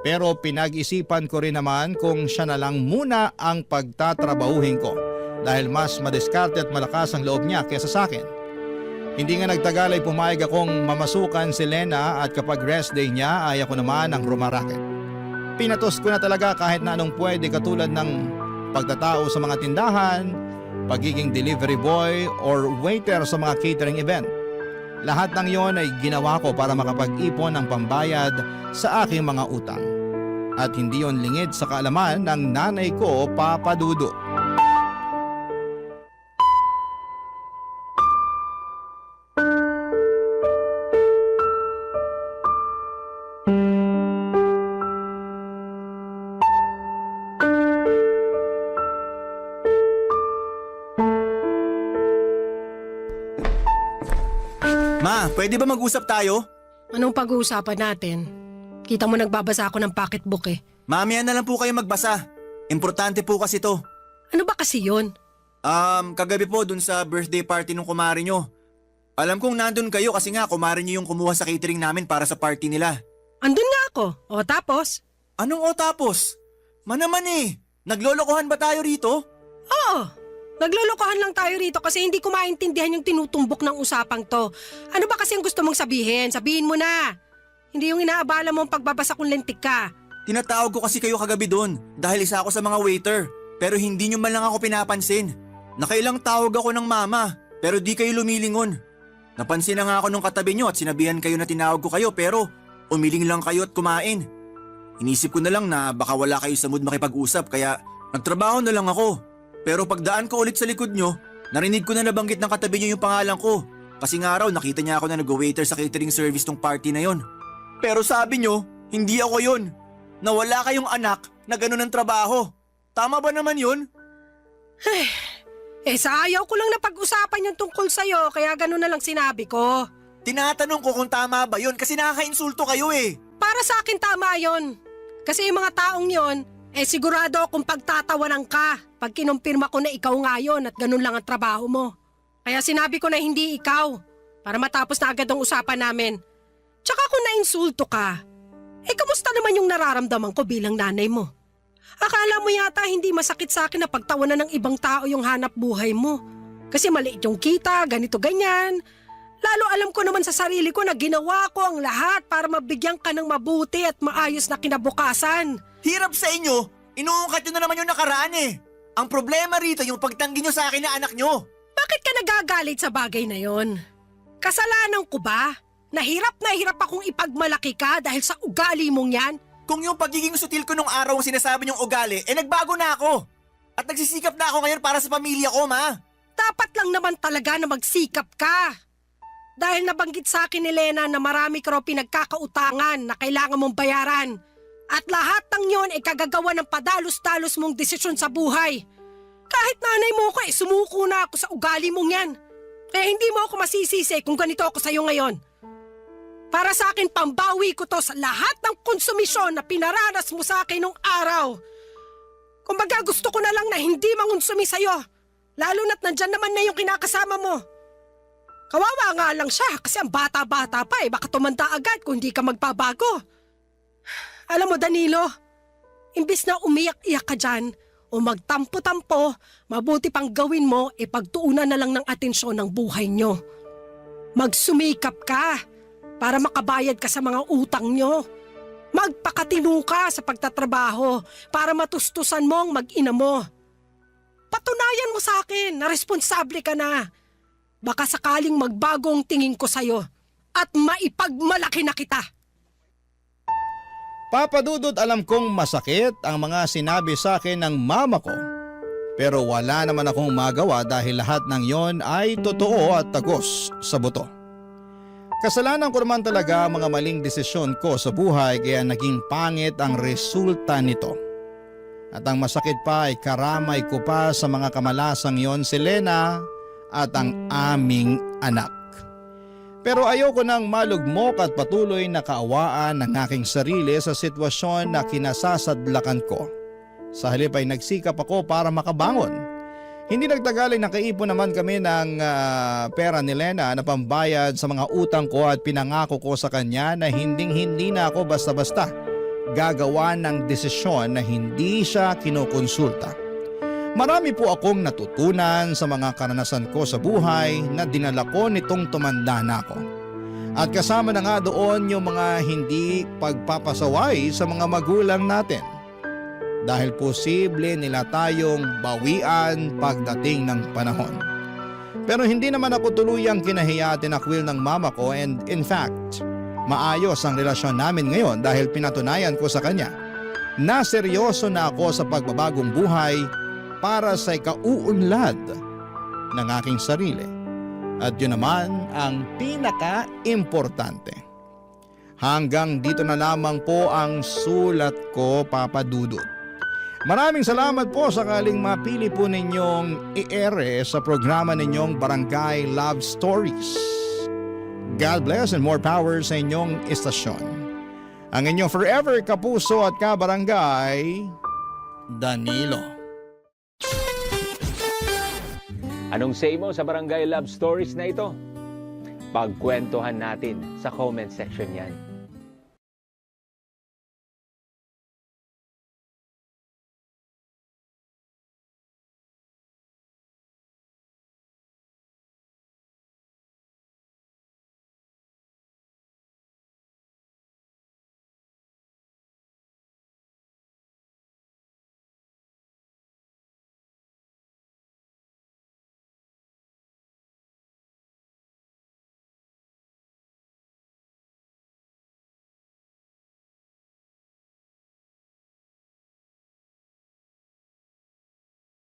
Pero pinag-isipan ko rin naman kung siya na lang muna ang pagtatrabahuhin ko dahil mas madiskarte at malakas ang loob niya kaysa sa akin. Hindi nga nagtagal ay pumayag akong mamasukan si Lena at kapag rest day niya ay ako naman ang rumaraket. Pinatos ko na talaga kahit na anong pwede katulad ng pagtatao sa mga tindahan, pagiging delivery boy or waiter sa mga catering event. Lahat ng yon ay ginawa ko para makapag-ipon ng pambayad sa aking mga utang. At hindi yon lingid sa kaalaman ng nanay ko, Papa Dudu. Ma, pwede ba mag-usap tayo? Anong pag-uusapan natin? Kita mo nagbabasa ako ng pocketbook eh. Mamaya na lang po kayo magbasa. Importante po kasi to. Ano ba kasi yun? Kagabi po dun sa birthday party ng kumare nyo. Alam kong nandun kayo kasi nga kumare nyo yung kumuha sa catering namin para sa party nila. Andun nga ako. O tapos? Anong o tapos? Manaman eh, naglolokohan ba tayo rito? Oo. Naglolokohan lang tayo rito kasi hindi ko maintindihan yung tinutumbok ng usapang to. Ano ba kasi ang gusto mong sabihin? Sabihin mo na. Hindi yung inaabala mo ang pagbabasa kung lentik ka. Tinatawag ko kasi kayo kagabi doon dahil isa ako sa mga waiter. Pero hindi nyo man lang ako pinapansin. Nakailang tawag ako ng mama pero di kayo lumilingon. Napansin na nga ako nung katabi nyo at sinabihan kayo na tinawag ko kayo pero umiling lang kayo at kumain. Inisip ko na lang na baka wala kayo sa mood makipag-usap kaya nagtrabaho na lang ako. Pero pagdaan ko ulit sa likod nyo, narinig ko na nabanggit ng katabi nyo yung pangalan ko. Kasi nga raw nakita niya ako na nag-waiter sa catering service tong party na yon. Pero sabi nyo, hindi ako yon. Na wala kayong anak na ganun ang trabaho. Tama ba naman yun? Sa ayaw ko lang na pag-usapan yung tungkol sa'yo kaya ganun na lang sinabi ko. Tinatanong ko kung tama ba yun kasi nakaka-insulto kayo eh. Para sa akin tama yon. Kasi yung mga taong yon, sigurado akong pagtatawanan ka pag kinumpirma ko na ikaw nga yun at ganun lang ang trabaho mo. Kaya sinabi ko na hindi ikaw para matapos na agad ang usapan namin. Tsaka kung na-insulto ka, kamusta naman yung nararamdaman ko bilang nanay mo? Akala mo yata hindi masakit sa akin na pagtawanan ng ibang tao yung hanap buhay mo. Kasi maliit yung kita, ganito ganyan. Lalo alam ko naman sa sarili ko na ginawa ko ang lahat para mabigyan ka ng mabuti at maayos na kinabukasan. Hirap sa inyo, inuungkat nyo na naman yung nakaraan eh. Ang problema rito yung pagtanggi nyo sa akin na anak nyo. Bakit ka nagagalit sa bagay na yon? Kasalanan ko ba? Na hirap akong ipagmalaki ka dahil sa ugali mong yan? Kung yung pagiging sutil ko nung araw ang sinasabi niyong ugali, nagbago na ako. At nagsisikap na ako ngayon para sa pamilya ko, ma. Dapat lang naman talaga na magsikap ka. Dahil nabanggit sa akin ni Lena na marami ka raw pinagkakautangan na kailangan mong bayaran. At lahat ng yon ay kagagawa ng padalos-dalos mong desisyon sa buhay. Kahit nanay mo ko sumuko na ako sa ugali mong yan. Kaya hindi mo ako masisisi kung ganito ako sa'yo ngayon. Para sa akin, pambawi ko to sa lahat ng konsumisyon na pinaranas mo sa akin nung araw. Kumbaga gusto ko na lang na hindi mangonsumi sa'yo. Lalo na't nandyan naman na yung kinakasama mo. Kawawa nga lang siya kasi ang bata-bata pa baka tumanda agad kung hindi ka magbabago. Alam mo Danilo, imbis na umiyak-iyak ka dyan o magtampo-tampo, mabuti pang gawin mo pagtuunan na lang ng atensyon ng buhay nyo. Magsumikap ka para makabayad ka sa mga utang nyo. Magpakatino ka sa pagtatrabaho para matustusan mo ang mag-ina mo. Patunayan mo sa akin na responsable ka na. Baka sakaling magbago ang tingin ko sa'yo. at maipagmalaki na kita. Papa Dudut, alam kong masakit ang mga sinabi sa akin ng mama ko. Pero wala naman akong magawa dahil lahat ng yon ay totoo at tagos sa buto. Kasalanan ko naman talaga ang mga maling desisyon ko sa buhay kaya naging pangit ang resulta nito. At ang masakit pa ay karamay ko pa sa mga kamalasang yon si Lena at ang aming anak. Pero ayoko nang malugmok at patuloy na kaawaan ng aking sarili sa sitwasyon na kinasasadlakan ko. Sa halip ay nagsikap ako para makabangon. Hindi nagtagal ay nakaipon naman kami ng pera ni Lena na pambayad sa mga utang ko at pinangako ko sa kanya na hindi na ako basta-basta gagawa ng desisyon na hindi siya kinukonsulta. Marami po akong natutunan sa mga karanasan ko sa buhay na dinala ko nitong tumanda na ako. At kasama na nga doon yung mga hindi pagpapasaway sa mga magulang natin. Dahil posible nila tayong bawian pagdating ng panahon. Pero hindi naman ako tuluyang kinahiya at tinakwil ng mama ko and in fact, maayos ang relasyon namin ngayon dahil pinatunayan ko sa kanya na seryoso na ako sa pagbabagong buhay para sa ikauunlad ng aking sarili. At yun naman ang pinaka-importante. Hanggang dito na lamang po ang sulat ko, Papa Dudut. Maraming salamat po sakaling mapili po ninyong i-ere sa programa ninyong Barangay Love Stories. God bless and more power sa inyong istasyon. Ang inyong forever kapuso at kabarangay, Danilo. Anong say mo sa Barangay Love Stories na ito? Pagkwentuhan natin sa comment section yan.